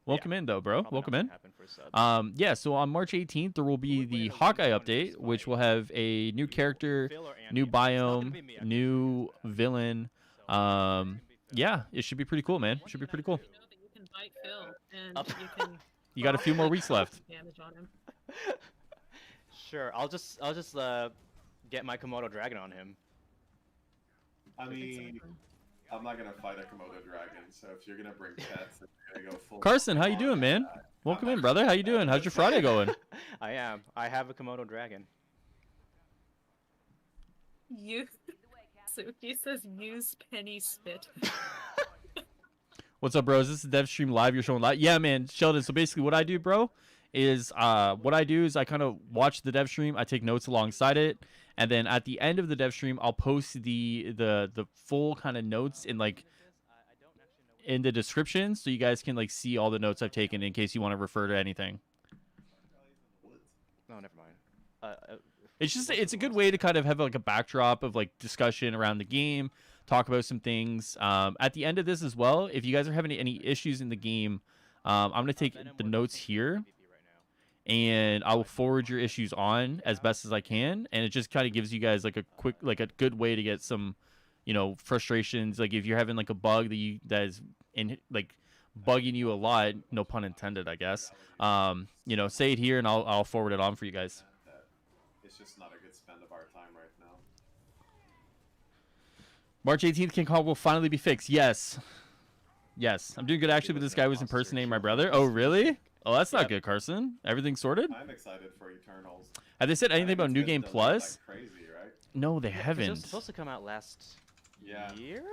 Speaker 1: Welcome in though, bro.
Speaker 2: Probably
Speaker 1: Welcome
Speaker 2: not
Speaker 1: in.
Speaker 2: gonna happen for subs.
Speaker 1: Yeah, so on March 18th there will be the Hawkeye update, which will have a new character,
Speaker 2: Phil or Andy?
Speaker 1: new
Speaker 2: It's not gonna
Speaker 1: biome,
Speaker 2: be me, actually.
Speaker 1: new villain. Yeah, it should be pretty cool, man. Should be pretty cool.
Speaker 3: You know that you can bite Phil, and
Speaker 2: Up.
Speaker 3: you can.
Speaker 1: You got a few more weeks left.
Speaker 3: Damage on him.
Speaker 2: Sure, I'll just get my Komodo dragon on him.
Speaker 4: I mean,
Speaker 3: Exactly.
Speaker 4: I'm not gonna fight a Komodo dragon, so if you're gonna bring pets, if you're gonna go full.
Speaker 1: Carson, how you doing, man? Welcome in, brother. How you doing? How's your Friday going?
Speaker 2: I am. I have a Komodo dragon.
Speaker 3: You. So he says use penny spit.
Speaker 1: What's up, bros? This is Dev Stream Live. You're showing live. Yeah, man, Sheldon. So basically, what I do, bro, is I kind of watch the dev stream. I take notes alongside it, and then at the end of the dev stream, I'll post the full kind of notes in like in the description, so you guys can like see all the notes I've taken in case you want to refer to anything.
Speaker 2: No, never mind.
Speaker 1: It's a good way to kind of have like a backdrop of like discussion around the game, talk about some things. At the end of this as well, if you guys are having any issues in the game, I'm gonna take the notes here, and I will forward your issues on as best as I can, and it just kind of gives you guys like a good way to get some, frustrations. Like if you're having like a bug that is in like bugging you a lot, no pun intended, I guess. Say it here, and I'll forward it on for you guys.
Speaker 4: It's just not a good spend of our time right now.
Speaker 1: March 18th, King Kong will finally be fixed. Yes. Yes, I'm doing good actually, but this guy was impersonating my brother. Oh, really? Oh, that's not good, Carson. Everything's sorted?
Speaker 4: I'm excited for Eternals.
Speaker 1: Have they said
Speaker 4: I
Speaker 1: anything
Speaker 4: think
Speaker 1: about
Speaker 4: it's
Speaker 1: New
Speaker 4: gonna
Speaker 1: Game
Speaker 4: delay
Speaker 1: Plus?
Speaker 4: like crazy, right?
Speaker 1: No, they
Speaker 2: Yeah, 'cause
Speaker 1: haven't.
Speaker 2: It was supposed to come out last
Speaker 4: Yeah.
Speaker 2: year.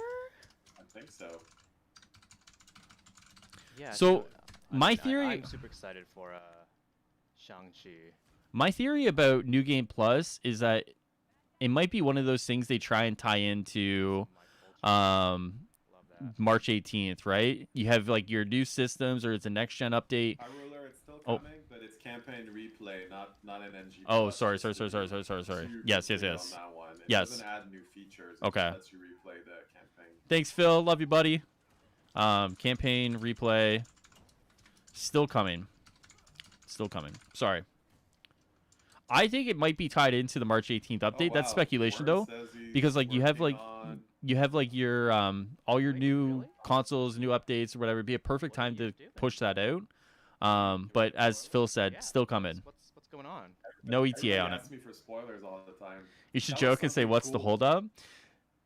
Speaker 4: I think so.
Speaker 2: Yeah.
Speaker 1: So, my
Speaker 2: I'm
Speaker 1: theory-
Speaker 2: super excited for Shang-Chi.
Speaker 1: My theory about New Game Plus is that it might be one of those things they try and tie into
Speaker 2: Love that.
Speaker 1: March 18th, right? You have like your new systems or it's a next gen update.
Speaker 4: Our ruler, it's still
Speaker 1: Oh.
Speaker 4: coming, but it's campaign replay, not an NG.
Speaker 1: Oh,
Speaker 4: Plus,
Speaker 1: sorry.
Speaker 4: just to be super
Speaker 1: Yes.
Speaker 4: clear on that one. It
Speaker 1: Yes.
Speaker 4: doesn't add new features.
Speaker 1: Okay.
Speaker 4: It lets you replay the campaign.
Speaker 1: Thanks, Phil. Love you, buddy. Campaign replay. Still coming. Sorry. I think it might be tied into the March 18th update. That's speculation though, because like you have like your all your new
Speaker 2: Really?
Speaker 1: consoles, new updates or whatever. It'd be a perfect time to push that out. But as Phil said,
Speaker 2: Yeah,
Speaker 1: still coming.
Speaker 2: What's going on?
Speaker 1: No ETA
Speaker 4: Everybody
Speaker 1: on it.
Speaker 4: asks me for spoilers all the time.
Speaker 1: You should
Speaker 4: That was
Speaker 1: joke and say,
Speaker 4: something
Speaker 1: "What's the
Speaker 4: cool.
Speaker 1: holdup?"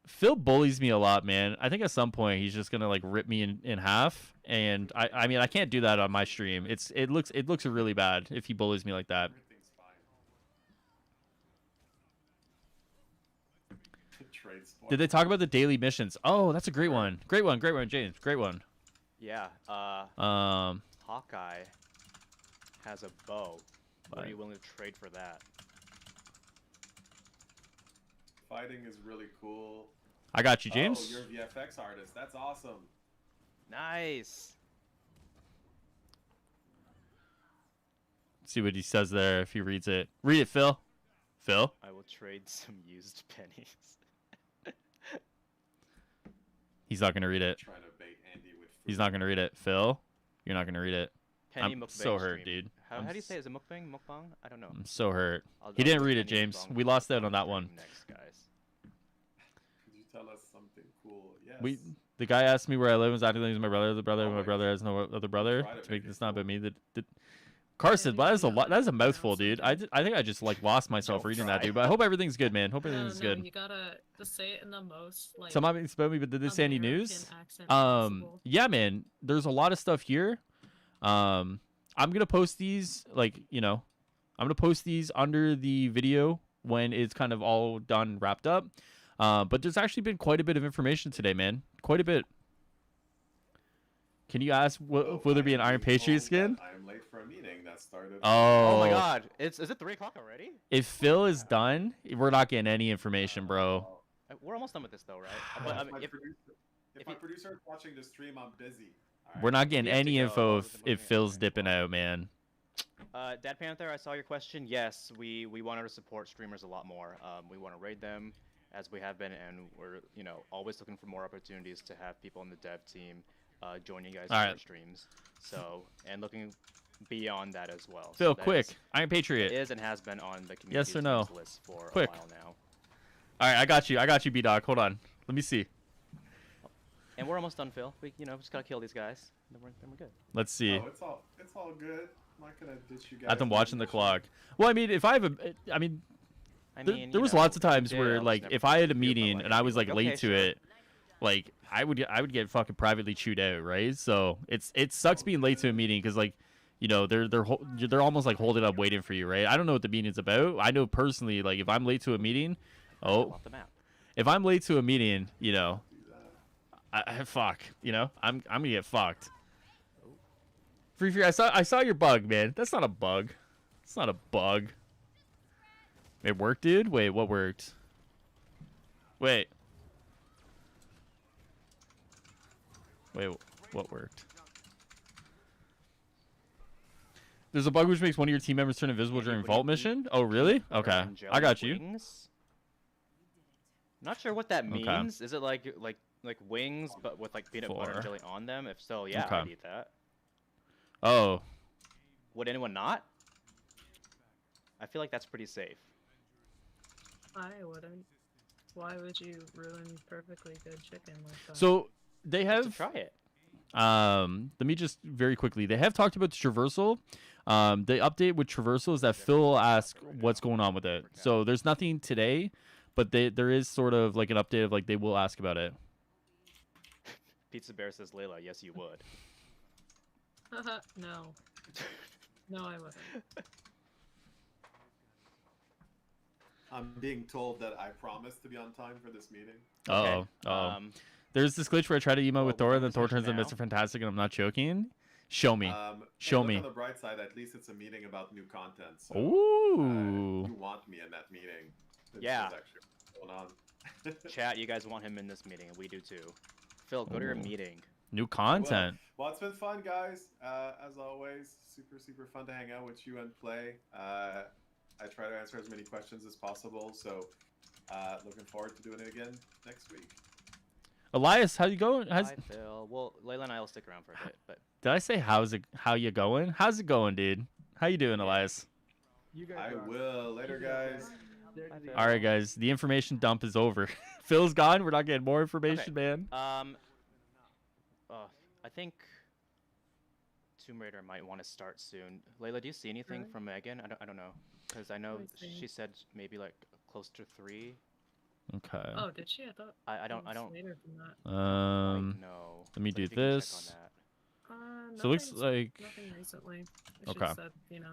Speaker 1: Phil bullies me a lot, man. I think at some point he's just gonna like rip me in half, and I mean I can't do that on my stream. It looks really bad if he bullies me like that.
Speaker 4: Everything's fine. Trade spoilers.
Speaker 1: Did they talk about the daily missions? Oh, that's a great one. Great one, James. Great one.
Speaker 2: Yeah.
Speaker 1: Um,
Speaker 2: Hawkeye has a bow. What are
Speaker 1: Right.
Speaker 2: you willing to trade for that?
Speaker 4: Fighting is really cool.
Speaker 1: I got you,
Speaker 4: Oh,
Speaker 1: James.
Speaker 4: you're a VFX artist. That's awesome.
Speaker 2: Nice.
Speaker 1: See what he says there if he reads it. Read it, Phil. Phil.
Speaker 2: I will trade some used pennies.
Speaker 1: He's not gonna read it.
Speaker 4: Trying to bait Andy with food.
Speaker 1: He's not gonna read it. Phil, you're not gonna read it.
Speaker 2: Penny
Speaker 1: I'm
Speaker 2: mukbang
Speaker 1: so hurt,
Speaker 2: stream.
Speaker 1: dude.
Speaker 2: How do you say it? Is it mukbang? Mukbang? I don't know.
Speaker 1: I'm so hurt.
Speaker 2: I'll
Speaker 1: He
Speaker 2: do
Speaker 1: didn't read it,
Speaker 2: Penny
Speaker 1: James.
Speaker 2: mukbang
Speaker 1: We lost out
Speaker 2: stream
Speaker 1: on that one.
Speaker 2: Next, guys.
Speaker 4: Could you tell us something cool? Yes.
Speaker 1: The guy asked me where I live. Was acting like he's my brother. The brother,
Speaker 4: Oh
Speaker 1: my
Speaker 4: my
Speaker 1: brother has no other brother.
Speaker 4: Try to
Speaker 1: To make
Speaker 4: make
Speaker 1: this
Speaker 4: it
Speaker 1: not about
Speaker 4: cool.
Speaker 1: me. Carson, that is a lot. That is a mouthful,
Speaker 3: Pronounce
Speaker 1: dude.
Speaker 3: something.
Speaker 1: I think I just like lost myself
Speaker 2: Don't
Speaker 1: reading that,
Speaker 2: try.
Speaker 1: dude. But I hope everything's good, man. Hope
Speaker 3: No,
Speaker 1: everything's
Speaker 3: no,
Speaker 1: good.
Speaker 3: you gotta just say it in the most like
Speaker 1: Some of about me, but did they say any
Speaker 3: American
Speaker 1: news?
Speaker 3: accent possible.
Speaker 1: Yeah, man. There's a lot of stuff here. I'm gonna post these, like, I'm gonna post these under the video when it's kind of all done, wrapped up. But there's actually been quite a bit of information today, man. Quite a bit. Can you ask will there be an Iron Patriot skin?
Speaker 4: I am late for a meeting that started.
Speaker 1: Oh,
Speaker 2: Oh my God! Is it 3 o'clock already?
Speaker 1: If Phil is done, we're not getting any information, bro.
Speaker 2: We're almost done with this though, right? But I
Speaker 4: If
Speaker 2: mean,
Speaker 4: my
Speaker 2: if,
Speaker 4: producer,
Speaker 2: if
Speaker 4: my
Speaker 2: you-
Speaker 4: producer is watching the stream, I'm busy. All
Speaker 1: We're
Speaker 4: right?
Speaker 1: not getting
Speaker 2: We have to
Speaker 1: any
Speaker 2: go.
Speaker 1: info
Speaker 2: What was the
Speaker 1: if
Speaker 2: movie?
Speaker 1: Phil's dipping out, man.
Speaker 2: Dad Panther, I saw your question. Yes, we wanted to support streamers a lot more. We want to raid them as we have been, and we're always looking for more opportunities to have people in the dev team join you guys in
Speaker 1: All
Speaker 2: our
Speaker 1: right.
Speaker 2: streams. So and looking beyond that as well.
Speaker 1: Phil,
Speaker 2: So that
Speaker 1: quick. Iron
Speaker 2: Is,
Speaker 1: Patriot.
Speaker 2: is and has been on the community
Speaker 1: Yes or no?
Speaker 2: list for
Speaker 1: Quick.
Speaker 2: a while now.
Speaker 1: All right, I got you, B-Dog. Hold on. Let me see.
Speaker 2: And we're almost done, Phil. We just gotta kill these guys, and then we're good.
Speaker 1: Let's see.
Speaker 4: Oh, it's all good. I'm not gonna ditch you guys.
Speaker 1: At them
Speaker 4: for
Speaker 1: watching the
Speaker 4: mission.
Speaker 1: clock. Well, I mean, if I have
Speaker 2: I mean,
Speaker 1: there was lots of times
Speaker 2: yeah,
Speaker 1: where,
Speaker 2: I'll
Speaker 1: like,
Speaker 2: just
Speaker 1: if
Speaker 2: never
Speaker 1: I had a
Speaker 2: forget, but,
Speaker 1: meeting and I was like
Speaker 2: okay,
Speaker 1: late to
Speaker 2: sure.
Speaker 1: it, like, I would get fucking privately chewed out, right? So it sucks being late to a meeting because, like, they're almost like holding up waiting for you, right? I don't know what the meeting's about. I know personally, like, if I'm late to a meeting,
Speaker 2: Off the map.
Speaker 1: if I'm late to a meeting, fuck, I'm gonna get fucked. Free, I saw your bug, man. That's not a bug. It's not a bug. It worked, dude. Wait, what worked? Wait, what worked? There's a bug which makes one of your team members turn invisible during vault mission. Oh, really? Okay, I got you.
Speaker 2: Wings? Not sure what that
Speaker 1: Okay.
Speaker 2: means. Is it like wings, but with like peanut butter
Speaker 1: 4.
Speaker 2: and jelly on them? If so, yeah,
Speaker 1: Okay.
Speaker 2: I'd eat that.
Speaker 1: Oh,
Speaker 2: Would anyone not? I feel like that's pretty safe.
Speaker 3: I wouldn't. Why would you ruin perfectly good chicken like that?
Speaker 1: so they
Speaker 2: Just to
Speaker 1: have.
Speaker 2: try it.
Speaker 1: Let me just very quickly. They have talked about the traversal. The update with traversal is that Phil will ask what's going on with it. So there's nothing today, but there is sort of like an update of like they will ask about it.
Speaker 2: Pizza Bear says, Layla, yes, you would.
Speaker 3: No. No, I wouldn't.
Speaker 4: I'm being told that I promised to be on time for this meeting.
Speaker 1: Oh, there's this glitch where I try to emo with
Speaker 2: well,
Speaker 1: Thor,
Speaker 2: we're
Speaker 1: and then Thor turns
Speaker 2: discussion
Speaker 1: into Mr.
Speaker 2: now.
Speaker 1: Fantastic, and I'm not joking. Show me.
Speaker 4: Hey, look
Speaker 1: me.
Speaker 4: on the bright side, at least it's a meeting about new content. So,
Speaker 1: Ooh.
Speaker 4: you want me in that meeting. This
Speaker 2: Yeah.
Speaker 4: is actually what's going on.
Speaker 2: Chat, you guys want him in this meeting, and we do too. Phil, go to your
Speaker 1: Ooh.
Speaker 2: meeting.
Speaker 1: New content.
Speaker 4: Well, it's been fun, guys. As always, super fun to hang out with you and play. I try to answer as many questions as possible, so looking forward to doing it again next week.
Speaker 1: Elias, how you going?
Speaker 2: Hi, Phil. Well, Layla and I will stick around for a bit, but
Speaker 1: Did I say how you going? How's it going, dude? How you doing, Elias?
Speaker 5: You guys
Speaker 4: I
Speaker 5: rock.
Speaker 4: will. Later, guys.
Speaker 5: There's
Speaker 2: Bye,
Speaker 5: the-
Speaker 2: Phil.
Speaker 1: All right, guys. The information dump is over. Phil's gone. We're not getting more information, man.
Speaker 2: I think Tomb Raider might want to start soon. Layla, do you see anything
Speaker 3: Really?
Speaker 2: from Megan? I don't know, because I know
Speaker 3: Let me see.
Speaker 2: she said maybe like close to 3.
Speaker 1: Okay.
Speaker 3: Oh, did she? I thought.
Speaker 2: I don't
Speaker 3: it was later than that.
Speaker 2: know.
Speaker 1: let me
Speaker 2: But
Speaker 1: do
Speaker 2: if you can check on
Speaker 1: this.
Speaker 2: that.
Speaker 1: So it looks
Speaker 3: Nothing's-
Speaker 1: like
Speaker 3: nothing recently. I
Speaker 1: Okay.
Speaker 3: should've said,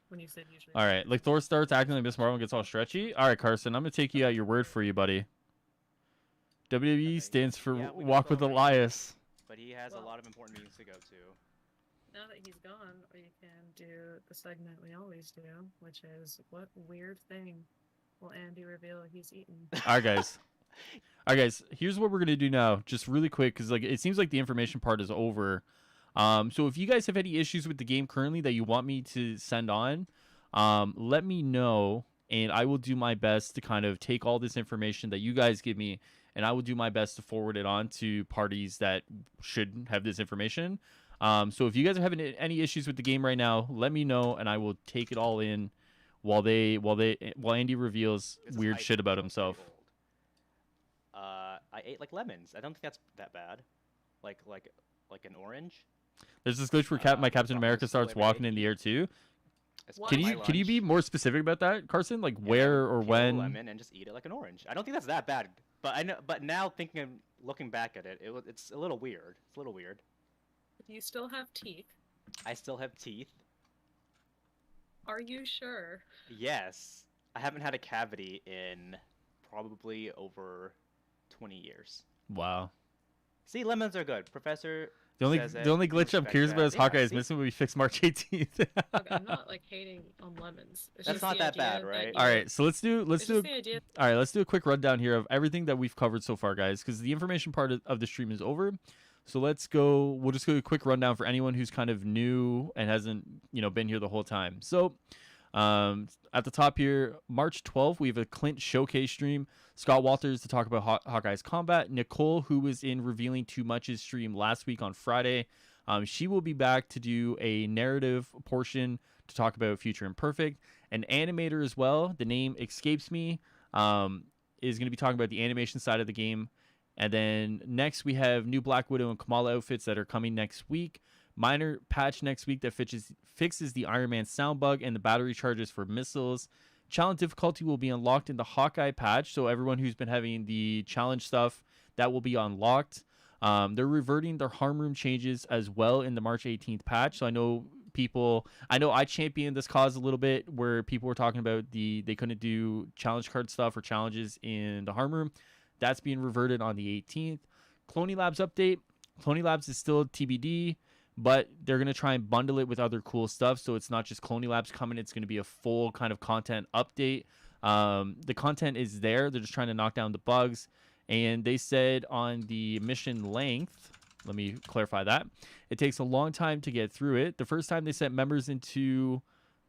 Speaker 3: when you said usually.
Speaker 1: all right. Like Thor starts acting like Miss Marvel and gets all stretchy. All right, Carson. I'm gonna take you at your word for you, buddy. WWE
Speaker 2: Okay.
Speaker 1: stands for
Speaker 2: Yeah, we can
Speaker 1: Walk
Speaker 2: go
Speaker 1: with
Speaker 2: over it.
Speaker 1: Elias.
Speaker 2: But he has
Speaker 3: Well-
Speaker 2: a lot of important meetings to go to.
Speaker 3: Now that he's gone, we can do the segment we always do, which is what weird thing will Andy reveal he's eaten?
Speaker 1: All right, guys. All right, guys. Here's what we're gonna do now, just really quick, because like it seems like the information part is over. So if you guys have any issues with the game currently that you want me to send on, let me know, and I will do my best to kind of take all this information that you guys give me, and I will do my best to forward it on to parties that should have this information. So if you guys are having any issues with the game right now, let me know, and I will take it all in while Andy reveals
Speaker 2: This is
Speaker 1: weird
Speaker 2: ice
Speaker 1: shit about
Speaker 2: cream,
Speaker 1: himself.
Speaker 2: pretty old. I ate like lemons. I don't think that's that bad. Like an orange.
Speaker 1: There's this glitch where my Captain
Speaker 2: from
Speaker 1: America
Speaker 2: the
Speaker 1: starts
Speaker 2: school
Speaker 1: walking
Speaker 2: every
Speaker 1: in the
Speaker 2: day.
Speaker 1: air too.
Speaker 2: It's
Speaker 3: What?
Speaker 1: Can
Speaker 2: my
Speaker 1: you be
Speaker 2: lunch.
Speaker 1: more specific about that, Carson? Like
Speaker 2: Yeah,
Speaker 1: where or
Speaker 2: peel a
Speaker 1: when?
Speaker 2: lemon and just eat it like an orange. I don't think that's that bad. But I know. But now looking back at it, it's a little weird. It's a little weird.
Speaker 3: You still have teeth.
Speaker 2: I still have teeth.
Speaker 3: Are you sure?
Speaker 2: Yes, I haven't had a cavity in probably over 20 years.
Speaker 1: Wow.
Speaker 2: See, lemons are good. Professor
Speaker 1: The only
Speaker 2: says it.
Speaker 1: the only
Speaker 2: We
Speaker 1: glitch I'm
Speaker 2: respect
Speaker 1: curious
Speaker 2: that.
Speaker 1: about is
Speaker 2: Yeah,
Speaker 1: Hawkeye is
Speaker 2: see?
Speaker 1: missing when we fix March 18th.
Speaker 3: Look, I'm not like hating on lemons. It's
Speaker 2: That's
Speaker 3: just
Speaker 2: not
Speaker 3: the
Speaker 2: that bad,
Speaker 3: idea
Speaker 2: right?
Speaker 3: that
Speaker 1: All
Speaker 3: you-
Speaker 1: right, so let's do
Speaker 3: It's just the idea.
Speaker 1: all right, let's do a quick rundown here of everything that we've covered so far, guys, because the information part of the stream is over. So let's go. We'll just go a quick rundown for anyone who's kind of new and hasn't, been here the whole time. So, at the top here, March 12th, we have a Clint showcase stream. Scott Walters to talk about Hawkeye's combat. Nicole, who was in Revealing Too Much's stream last week on Friday, she will be back to do a narrative portion to talk about Future Imperfect. An animator as well. The name escapes me. Is going to be talking about the animation side of the game. And then next we have new Black Widow and Kamala outfits that are coming next week. Minor patch next week that fixes the Iron Man sound bug and the battery charges for missiles. Challenge difficulty will be unlocked in the Hawkeye patch. So everyone who's been having the challenge stuff, that will be unlocked. They're reverting their harm room changes as well in the March 18th patch. So I know I championed this cause a little bit where people were talking about they couldn't do challenge card stuff or challenges in the harm room. That's being reverted on the 18th. Cloney Labs update. Cloney Labs is still TBD, but they're going to try and bundle it with other cool stuff. So it's not just Cloney Labs coming. It's going to be a full kind of content update. The content is there. They're just trying to knock down the bugs. And they said on the mission length, let me clarify that, it takes a long time to get through it. The first time they sent members into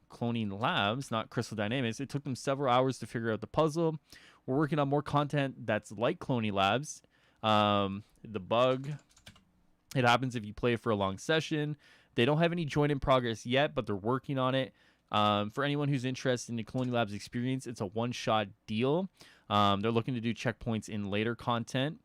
Speaker 1: Cloning Labs, not Crystal Dynamics, it took them several hours to figure out the puzzle. We're working on more content that's like Cloning Labs. The bug, it happens if you play for a long session. They don't have any join in progress yet, but they're working on it. For anyone who's interested in the Cloning Labs experience, it's a one-shot deal. They're looking to do checkpoints in later content.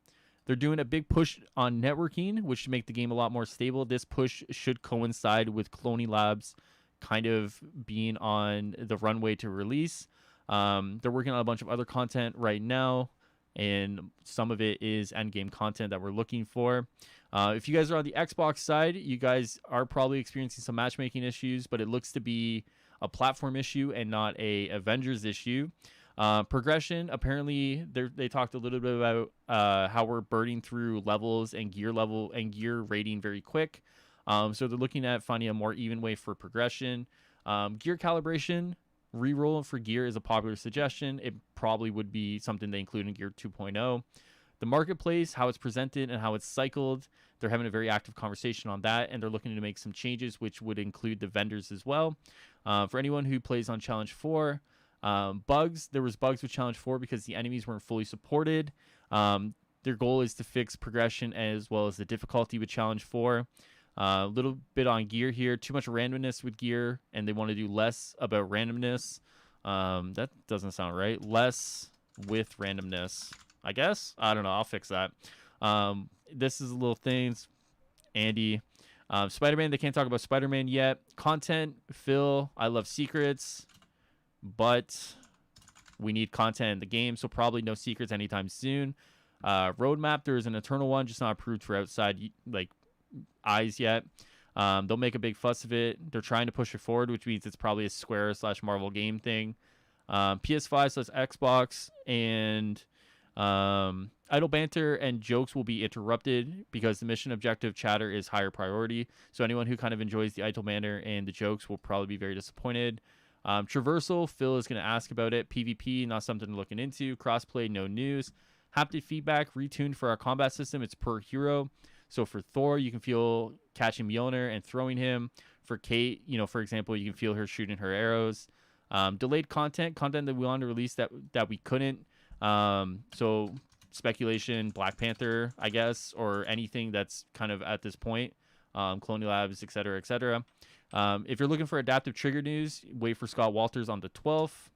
Speaker 1: They're doing a big push on networking, which should make the game a lot more stable. This push should coincide with Cloning Labs kind of being on the runway to release. They're working on a bunch of other content right now. and some of it is endgame content that we're looking for. If you guys are on the Xbox side, you guys are probably experiencing some matchmaking issues, but it looks to be a platform issue and not a Avengers issue. Progression, apparently they talked a little bit about how we're burning through levels and gear rating very quick. So they're looking at finding a more even way for progression. Gear calibration, reroll for gear is a popular suggestion. It probably would be something they include in Gear 2.0. The marketplace, how it's presented and how it's cycled, they're having a very active conversation on that, and they're looking to make some changes, which would include the vendors as well. For anyone who plays on Challenge 4, bugs, there was bugs with Challenge 4 because the enemies weren't fully supported. Their goal is to fix progression as well as the difficulty with Challenge 4. A little bit on gear here. Too much randomness with gear, and they want to do less about randomness. That doesn't sound right. Less with randomness, I guess. I don't know. I'll fix that. This is little things. Andy. Spider-Man, they can't talk about Spider-Man yet. Content, Phil, I love secrets, but we need content in the game, so probably no secrets anytime soon. Roadmap, there is an internal one, just not approved for outside eyes yet. They'll make a big fuss of it. They're trying to push it forward, which means it's probably a Square/Marvel game thing. PS5/Xbox, and idle banter and jokes will be interrupted because the mission objective chatter is higher priority. So anyone who kind of enjoys the idle banter and the jokes will probably be very disappointed. Traversal, Phil is going to ask about it. PvP, not something looking into. Crossplay, no news. Haptic feedback, retuned for our combat system. It's per hero. So for Thor, you can feel catching Mjolnir and throwing him. For Kate, for example, you can feel her shooting her arrows. Delayed content that we wanted to release that we couldn't. So speculation, Black Panther, I guess, or anything that's kind of at this point. Colonial Labs, etc., etc. If you're looking for adaptive trigger news, wait for Scott Walters on the 12th.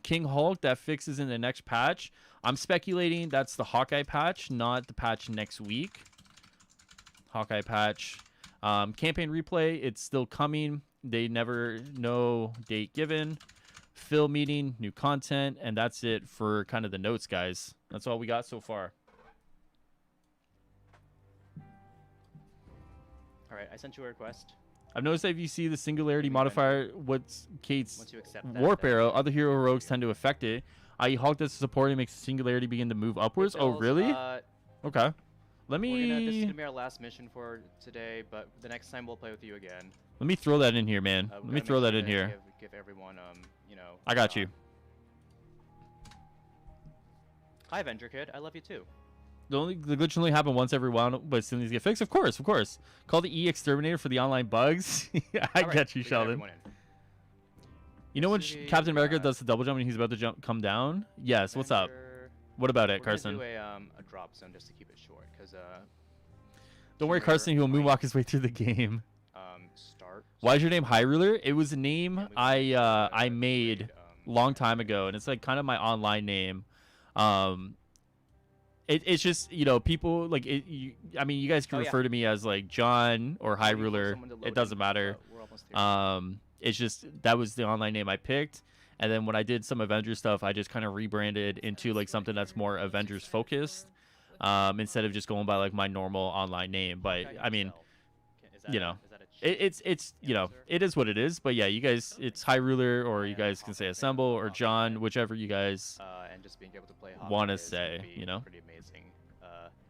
Speaker 1: King Hulk, that fixes in the next patch. I'm speculating that's the Hawkeye patch, not the patch next week. Hawkeye patch. Campaign replay, it's still coming. They never know date given. Phil meeting, new content, and that's it for kind of the notes, guys. That's all we got so far.
Speaker 2: All right, I sent you a request.
Speaker 1: I've noticed that if you see the singularity modifier, what's Kate's
Speaker 2: Once you accept that,
Speaker 1: warp
Speaker 2: then
Speaker 1: arrow,
Speaker 2: you
Speaker 1: other hero rogues tend to affect it. I.e., Hulk does support and makes the singularity begin to move upwards.
Speaker 2: Hey,
Speaker 1: Oh,
Speaker 2: Bills,
Speaker 1: really?
Speaker 2: This
Speaker 1: Okay.
Speaker 2: is gonna be our last mission for today, but the next time we'll play with you again.
Speaker 1: Let me throw that in here, man. Let me throw that in here.
Speaker 2: Give everyone,
Speaker 1: I got you.
Speaker 2: Hi, Avenger Kid. I love you too.
Speaker 1: The glitch only happen once every while, but as soon as these get fixed, of course. Call the E Exterminator for the online bugs. I get you, Sheldon. You know when Captain America does the double jump and he's about to come down? Yes. What's up? What about it, Carson?
Speaker 2: We're gonna do a drop zone just to keep it short, because
Speaker 1: don't worry, Carson. He will moonwalk his way through the game.
Speaker 2: Start.
Speaker 1: Why is your name High Ruler? It was a name I made long time ago, and it's like kind of my online name. It's just, people like it. I mean, you guys can refer to me as like John or High Ruler. It doesn't matter. It's just that was the online name I picked, and then when I did some Avengers stuff, I just kind of rebranded into like something that's more Avengers focused, instead of just going by like my normal online name. But I mean, it's it is what it is. But yeah, you guys, it's High Ruler, or you guys can say Assemble or John, whichever you guys
Speaker 2: and just being able to play
Speaker 1: want to say,
Speaker 2: pretty amazing.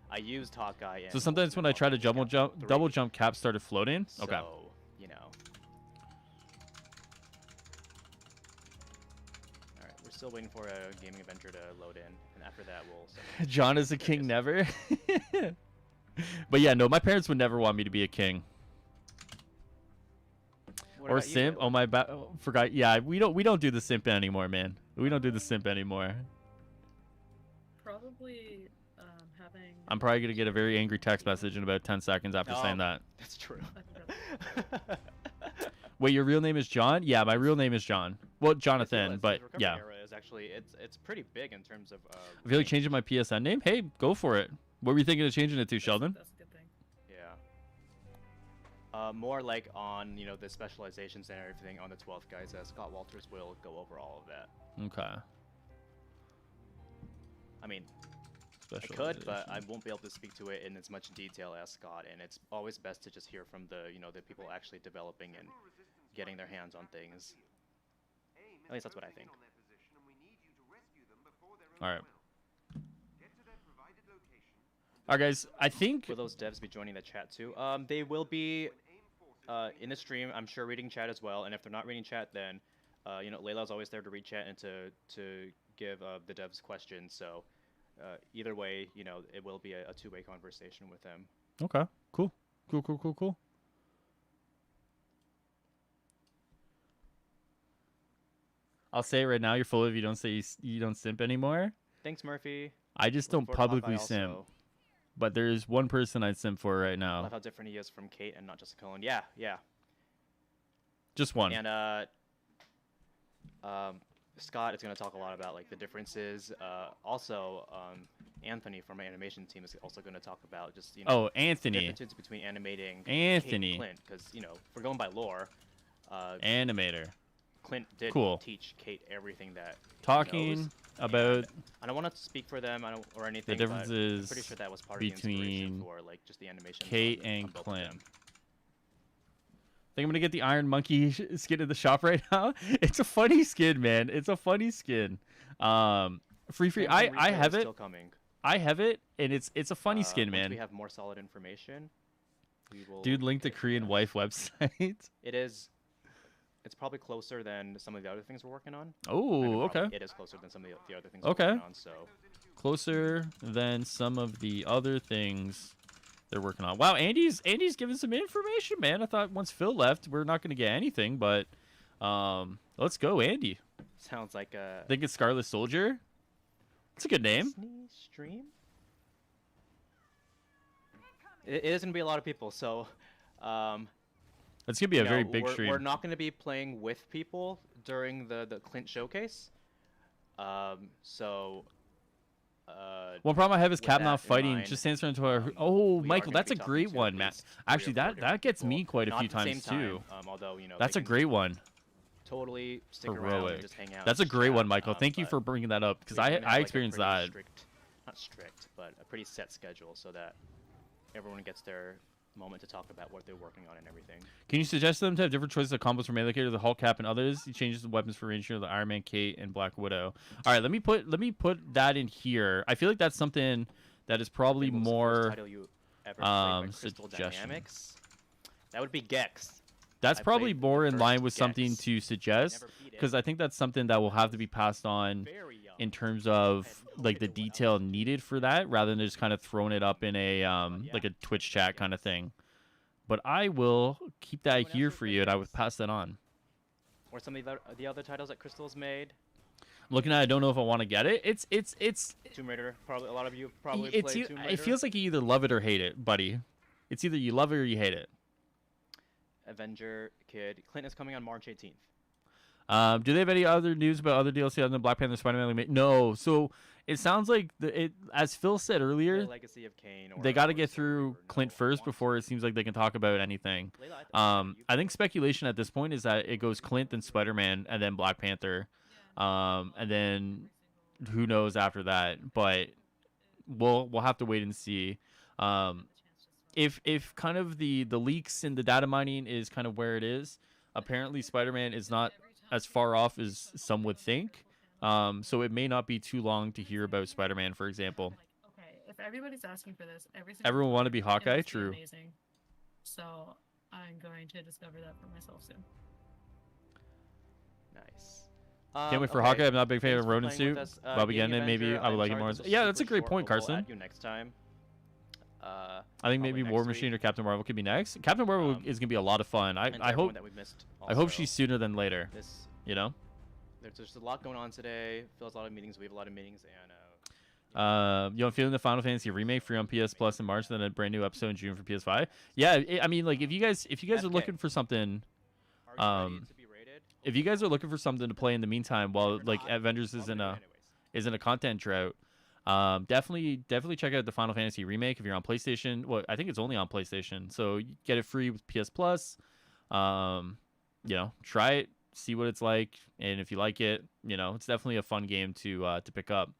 Speaker 2: I used Hawkeye.
Speaker 1: So sometimes when I try to double jump, Cap started floating. Okay.
Speaker 2: So, Alright, we're still waiting for a gaming adventure to load in, and after that we'll.
Speaker 1: John is a king never. But yeah, no, my parents would never want me to be a king.
Speaker 2: What
Speaker 1: or simp. Oh my bad. Forgot. Yeah, we don't do the simp anymore, man. We don't do the simp anymore.
Speaker 3: Probably having.
Speaker 1: I'm probably gonna get a very angry text message in about 10 seconds after saying that.
Speaker 2: That's true.
Speaker 1: Wait, your real name is John? Yeah, my real name is John. Well, Jonathan, but yeah.
Speaker 2: Era is actually it's pretty big in terms of.
Speaker 1: I feel like changing my PSN name. Hey, go for it. What were you thinking of changing it to, Sheldon?
Speaker 3: That's a good thing.
Speaker 2: Yeah. More like on the specializations and everything on the 12th, guys. Scott Walters will go over all of that.
Speaker 1: Okay.
Speaker 2: I mean, I
Speaker 1: Special
Speaker 2: could, but I
Speaker 1: edition.
Speaker 2: won't be able to speak to it in as much detail as Scott. And it's always best to just hear from the people actually developing and getting their hands on things. At least that's what I think.
Speaker 1: All right. All right, guys. I think
Speaker 2: Will those devs be joining the chat too? They will be in the stream. I'm sure reading chat as well. And if they're not reading chat, then Layla's always there to read chat and to give the devs questions. So either way, it will be a two-way conversation with them.
Speaker 1: okay. Cool. Cool. I'll say it right now. You're full if you don't say you don't simp anymore.
Speaker 2: Thanks, Murphy.
Speaker 1: I just
Speaker 2: Looking
Speaker 1: don't
Speaker 2: forward to
Speaker 1: publicly
Speaker 2: Hawkeye
Speaker 1: simp.
Speaker 2: also.
Speaker 1: But there is one person I'd simp for right
Speaker 2: I
Speaker 1: now.
Speaker 2: love how different he is from Kate and not just a Cohen. Yeah.
Speaker 1: Just one.
Speaker 2: And Scott is going to talk a lot about like the differences. Also, Anthony from my animation team is also going to talk about just
Speaker 1: Oh, Anthony.
Speaker 2: differences between animating
Speaker 1: Anthony.
Speaker 2: Kate and Clint, because if we're going by lore,
Speaker 1: Animator.
Speaker 2: Clint did
Speaker 1: Cool.
Speaker 2: teach Kate everything that he
Speaker 1: Talking
Speaker 2: knows.
Speaker 1: about
Speaker 2: And I don't want to speak for them or anything.
Speaker 1: the
Speaker 2: but I'm
Speaker 1: differences
Speaker 2: pretty sure that was part of the inspiration
Speaker 1: between
Speaker 2: for like just the animation.
Speaker 1: Kate and Clint. I think I'm gonna get the Iron Monkey skin in the shop right now. It's a funny skin, man. It's a funny skin. Free. I have it.
Speaker 2: Still coming.
Speaker 1: I have it, and it's a funny skin,
Speaker 2: Once
Speaker 1: man.
Speaker 2: we have more solid information, we will.
Speaker 1: Dude, link the
Speaker 2: get it
Speaker 1: Korean
Speaker 2: out.
Speaker 1: wife website.
Speaker 2: It is. It's probably closer than some of the other things we're working on.
Speaker 1: Oh,
Speaker 2: Probably
Speaker 1: okay.
Speaker 2: It is closer than some of the other things
Speaker 1: Okay.
Speaker 2: we're working on. So
Speaker 1: Closer than some of the other things they're working on. Wow, Andy's giving some information, man. I thought once Phil left, we're not gonna get anything, but let's go, Andy.
Speaker 2: sounds like a
Speaker 1: I think it's Scarlet Soldier. It's a good name.
Speaker 2: Disney stream. It is gonna be a lot of people, so
Speaker 1: It's gonna be a very
Speaker 2: no,
Speaker 1: big stream.
Speaker 2: we're not gonna be playing with people during the Clint showcase.
Speaker 1: One problem I have is
Speaker 2: with
Speaker 1: Cap
Speaker 2: that
Speaker 1: not
Speaker 2: in
Speaker 1: fighting.
Speaker 2: mind,
Speaker 1: Just answering to our. Oh,
Speaker 2: we are
Speaker 1: Michael,
Speaker 2: gonna
Speaker 1: that's
Speaker 2: be
Speaker 1: a
Speaker 2: talking
Speaker 1: great
Speaker 2: to
Speaker 1: one,
Speaker 2: at
Speaker 1: Matt.
Speaker 2: least 3 or
Speaker 1: Actually,
Speaker 2: 4
Speaker 1: that
Speaker 2: different
Speaker 1: gets
Speaker 2: people.
Speaker 1: me quite a
Speaker 2: Not
Speaker 1: few
Speaker 2: at the
Speaker 1: times
Speaker 2: same
Speaker 1: too.
Speaker 2: time, although
Speaker 1: That's
Speaker 2: they
Speaker 1: a
Speaker 2: can
Speaker 1: great one.
Speaker 2: totally stick around
Speaker 1: Heroic.
Speaker 2: and just hang out.
Speaker 1: That's a
Speaker 2: and
Speaker 1: great
Speaker 2: chat,
Speaker 1: one, Michael. Thank you
Speaker 2: but
Speaker 1: for bringing that up because
Speaker 2: we're
Speaker 1: I
Speaker 2: gonna have, like, a
Speaker 1: experienced
Speaker 2: pretty
Speaker 1: that.
Speaker 2: not strict, but a pretty set schedule so that everyone gets their moment to talk about what they're working on and everything.
Speaker 1: Can you suggest them to have different choices of combos for melee characters, the Hulk, Cap, and others? He changes the weapons for Ranger, the Iron Man, Kate, and Black Widow. All right, let me put that in here. I feel like that's something that is probably
Speaker 2: What was the first
Speaker 1: more.
Speaker 2: title you ever played by Crystal
Speaker 1: Suggestion.
Speaker 2: Dynamics? That would be Gex.
Speaker 1: That's
Speaker 2: I
Speaker 1: probably
Speaker 2: played the
Speaker 1: more in line
Speaker 2: first
Speaker 1: with something
Speaker 2: Gex.
Speaker 1: to suggest
Speaker 2: Never beat it.
Speaker 1: because I think that's something that will have to be passed on
Speaker 2: Very young.
Speaker 1: in terms of like the detail needed for that rather than just kind of throwing it up in a like a Twitch chat kind of thing. But I will keep that
Speaker 2: Anyone else
Speaker 1: here
Speaker 2: with
Speaker 1: for you and I would
Speaker 2: Gex?
Speaker 1: pass that on.
Speaker 2: Or some of the other titles that Crystal's made.
Speaker 1: Looking at it, I don't know if I want to get it. It's
Speaker 2: Tomb Raider. Probably a lot of you probably
Speaker 1: it's
Speaker 2: played Tomb Raider.
Speaker 1: it feels like you either love it or hate it, buddy. It's either you love it or you hate it.
Speaker 2: Avenger Kid. Clint is coming on March 18th.
Speaker 1: Do they have any other news about other DLC other than Black Panther, Spider-Man? No. So it sounds like as Phil said earlier,
Speaker 2: The Legacy of Kane.
Speaker 1: they got to
Speaker 2: or
Speaker 1: get
Speaker 2: Sword
Speaker 1: through
Speaker 2: or
Speaker 1: Clint
Speaker 2: no,
Speaker 1: first
Speaker 2: want
Speaker 1: before
Speaker 2: to.
Speaker 1: it seems like they can talk about anything.
Speaker 2: Layla, I
Speaker 1: I think speculation at this point is that it goes Clint and Spider-Man and then Black Panther, and then who knows after that. But we'll have to wait and see. If kind of the leaks and the data mining is kind of where it is, apparently Spider-Man is not as far off as some would think. So it may not be too long to hear about Spider-Man, for example.
Speaker 3: Okay, if everybody's asking for this,
Speaker 1: Everyone want to be
Speaker 3: it
Speaker 1: Hawkeye?
Speaker 3: must be
Speaker 1: True.
Speaker 3: Amazing. So I'm going to discover that for myself soon.
Speaker 2: Nice.
Speaker 1: Can't wait for
Speaker 2: okay.
Speaker 1: Hawkeye. I'm not a big fan
Speaker 2: Thanks
Speaker 1: of
Speaker 2: for
Speaker 1: Ronin
Speaker 2: playing with
Speaker 1: suit.
Speaker 2: us.
Speaker 1: Bob
Speaker 2: Being
Speaker 1: again, and maybe
Speaker 2: Avenger,
Speaker 1: I would
Speaker 2: I'm
Speaker 1: like it
Speaker 2: sorry
Speaker 1: more.
Speaker 2: this was
Speaker 1: Yeah, that's a
Speaker 2: super
Speaker 1: great
Speaker 2: short,
Speaker 1: point,
Speaker 2: but we'll
Speaker 1: Carson.
Speaker 2: add you next time.
Speaker 1: I think
Speaker 2: probably
Speaker 1: maybe
Speaker 2: next
Speaker 1: War
Speaker 2: week.
Speaker 1: Machine or Captain Marvel could be next. Captain Marvel is gonna be a lot of fun.
Speaker 2: And to
Speaker 1: I
Speaker 2: everyone
Speaker 1: hope
Speaker 2: that we missed
Speaker 1: I hope
Speaker 2: also.
Speaker 1: she's sooner than later.
Speaker 2: This
Speaker 1: You know.
Speaker 2: there's just a lot going on today. Phil's a lot of meetings. We have a lot of meetings, and
Speaker 1: You know, feeling the Final Fantasy remake free on PS Plus in March, then a brand new episode in June for PS5. Yeah, I mean, like if you guys are
Speaker 2: FK.
Speaker 1: looking for something,
Speaker 2: are you ready to be rated?
Speaker 1: if you guys are looking for something to play in the meantime while
Speaker 2: If you're
Speaker 1: like
Speaker 2: not,
Speaker 1: Avengers
Speaker 2: I'll
Speaker 1: is in
Speaker 2: do it
Speaker 1: a
Speaker 2: anyways.
Speaker 1: isn't a content drought, definitely check out the Final Fantasy remake if you're on PlayStation. Well, I think it's only on PlayStation, so you get it free with PS Plus. You know, try it, see what it's like, and if you like it, you know, it's definitely a fun game to pick up.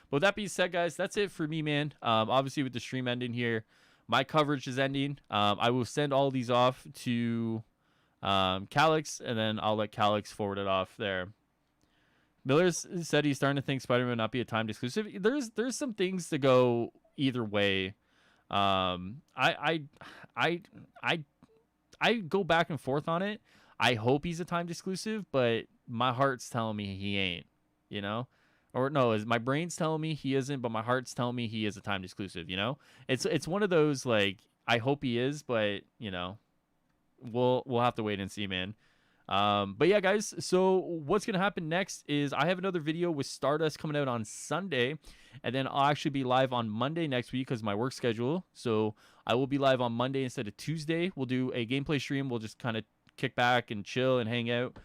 Speaker 1: But with that being said, guys, that's it for me, man. Obviously, with the stream ending here, my coverage is ending. I will send all these off to Calix, and then I'll let Calix forward it off there. Miller said he's starting to think Spider-Man will not be a timed exclusive. There's some things to go either way. I go back and forth on it. I hope he's a timed exclusive, but my heart's telling me he ain't. You know, or no, my brain's telling me he isn't, but my heart's telling me he is a timed exclusive. You know, it's one of those like I hope he is, but you know, we'll have to wait and see, man. But yeah, guys, so what's gonna happen next is I have another video with Stardust coming out on Sunday, and then I'll actually be live on Monday next week because my work schedule. So I will be live on Monday instead of Tuesday. We'll do a gameplay stream. We'll just kind of kick back and chill and hang out.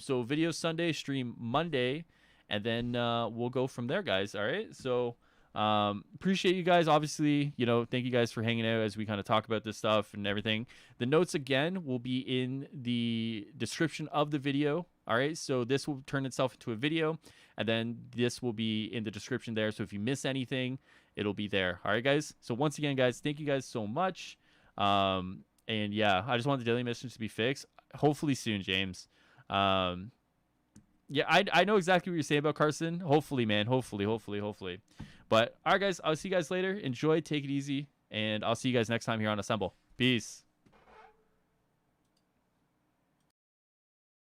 Speaker 1: So video Sunday, stream Monday, and then we'll go from there, guys. All right, so appreciate you guys. Obviously, you know, thank you guys for hanging out as we kind of talk about this stuff and everything. The notes again will be in the description of the video. All right, so this will turn itself into a video, and then this will be in the description there. So if you miss anything, it'll be there. All right, guys. So once again, guys, thank you guys so much. And yeah, I just want the daily missions to be fixed. Hopefully soon, James. Yeah, I know exactly what you're saying about Carson. Hopefully, man. Hopefully. But all right, guys, I'll see you guys later. Enjoy. Take it easy. And I'll see you guys next time here on Assemble. Peace.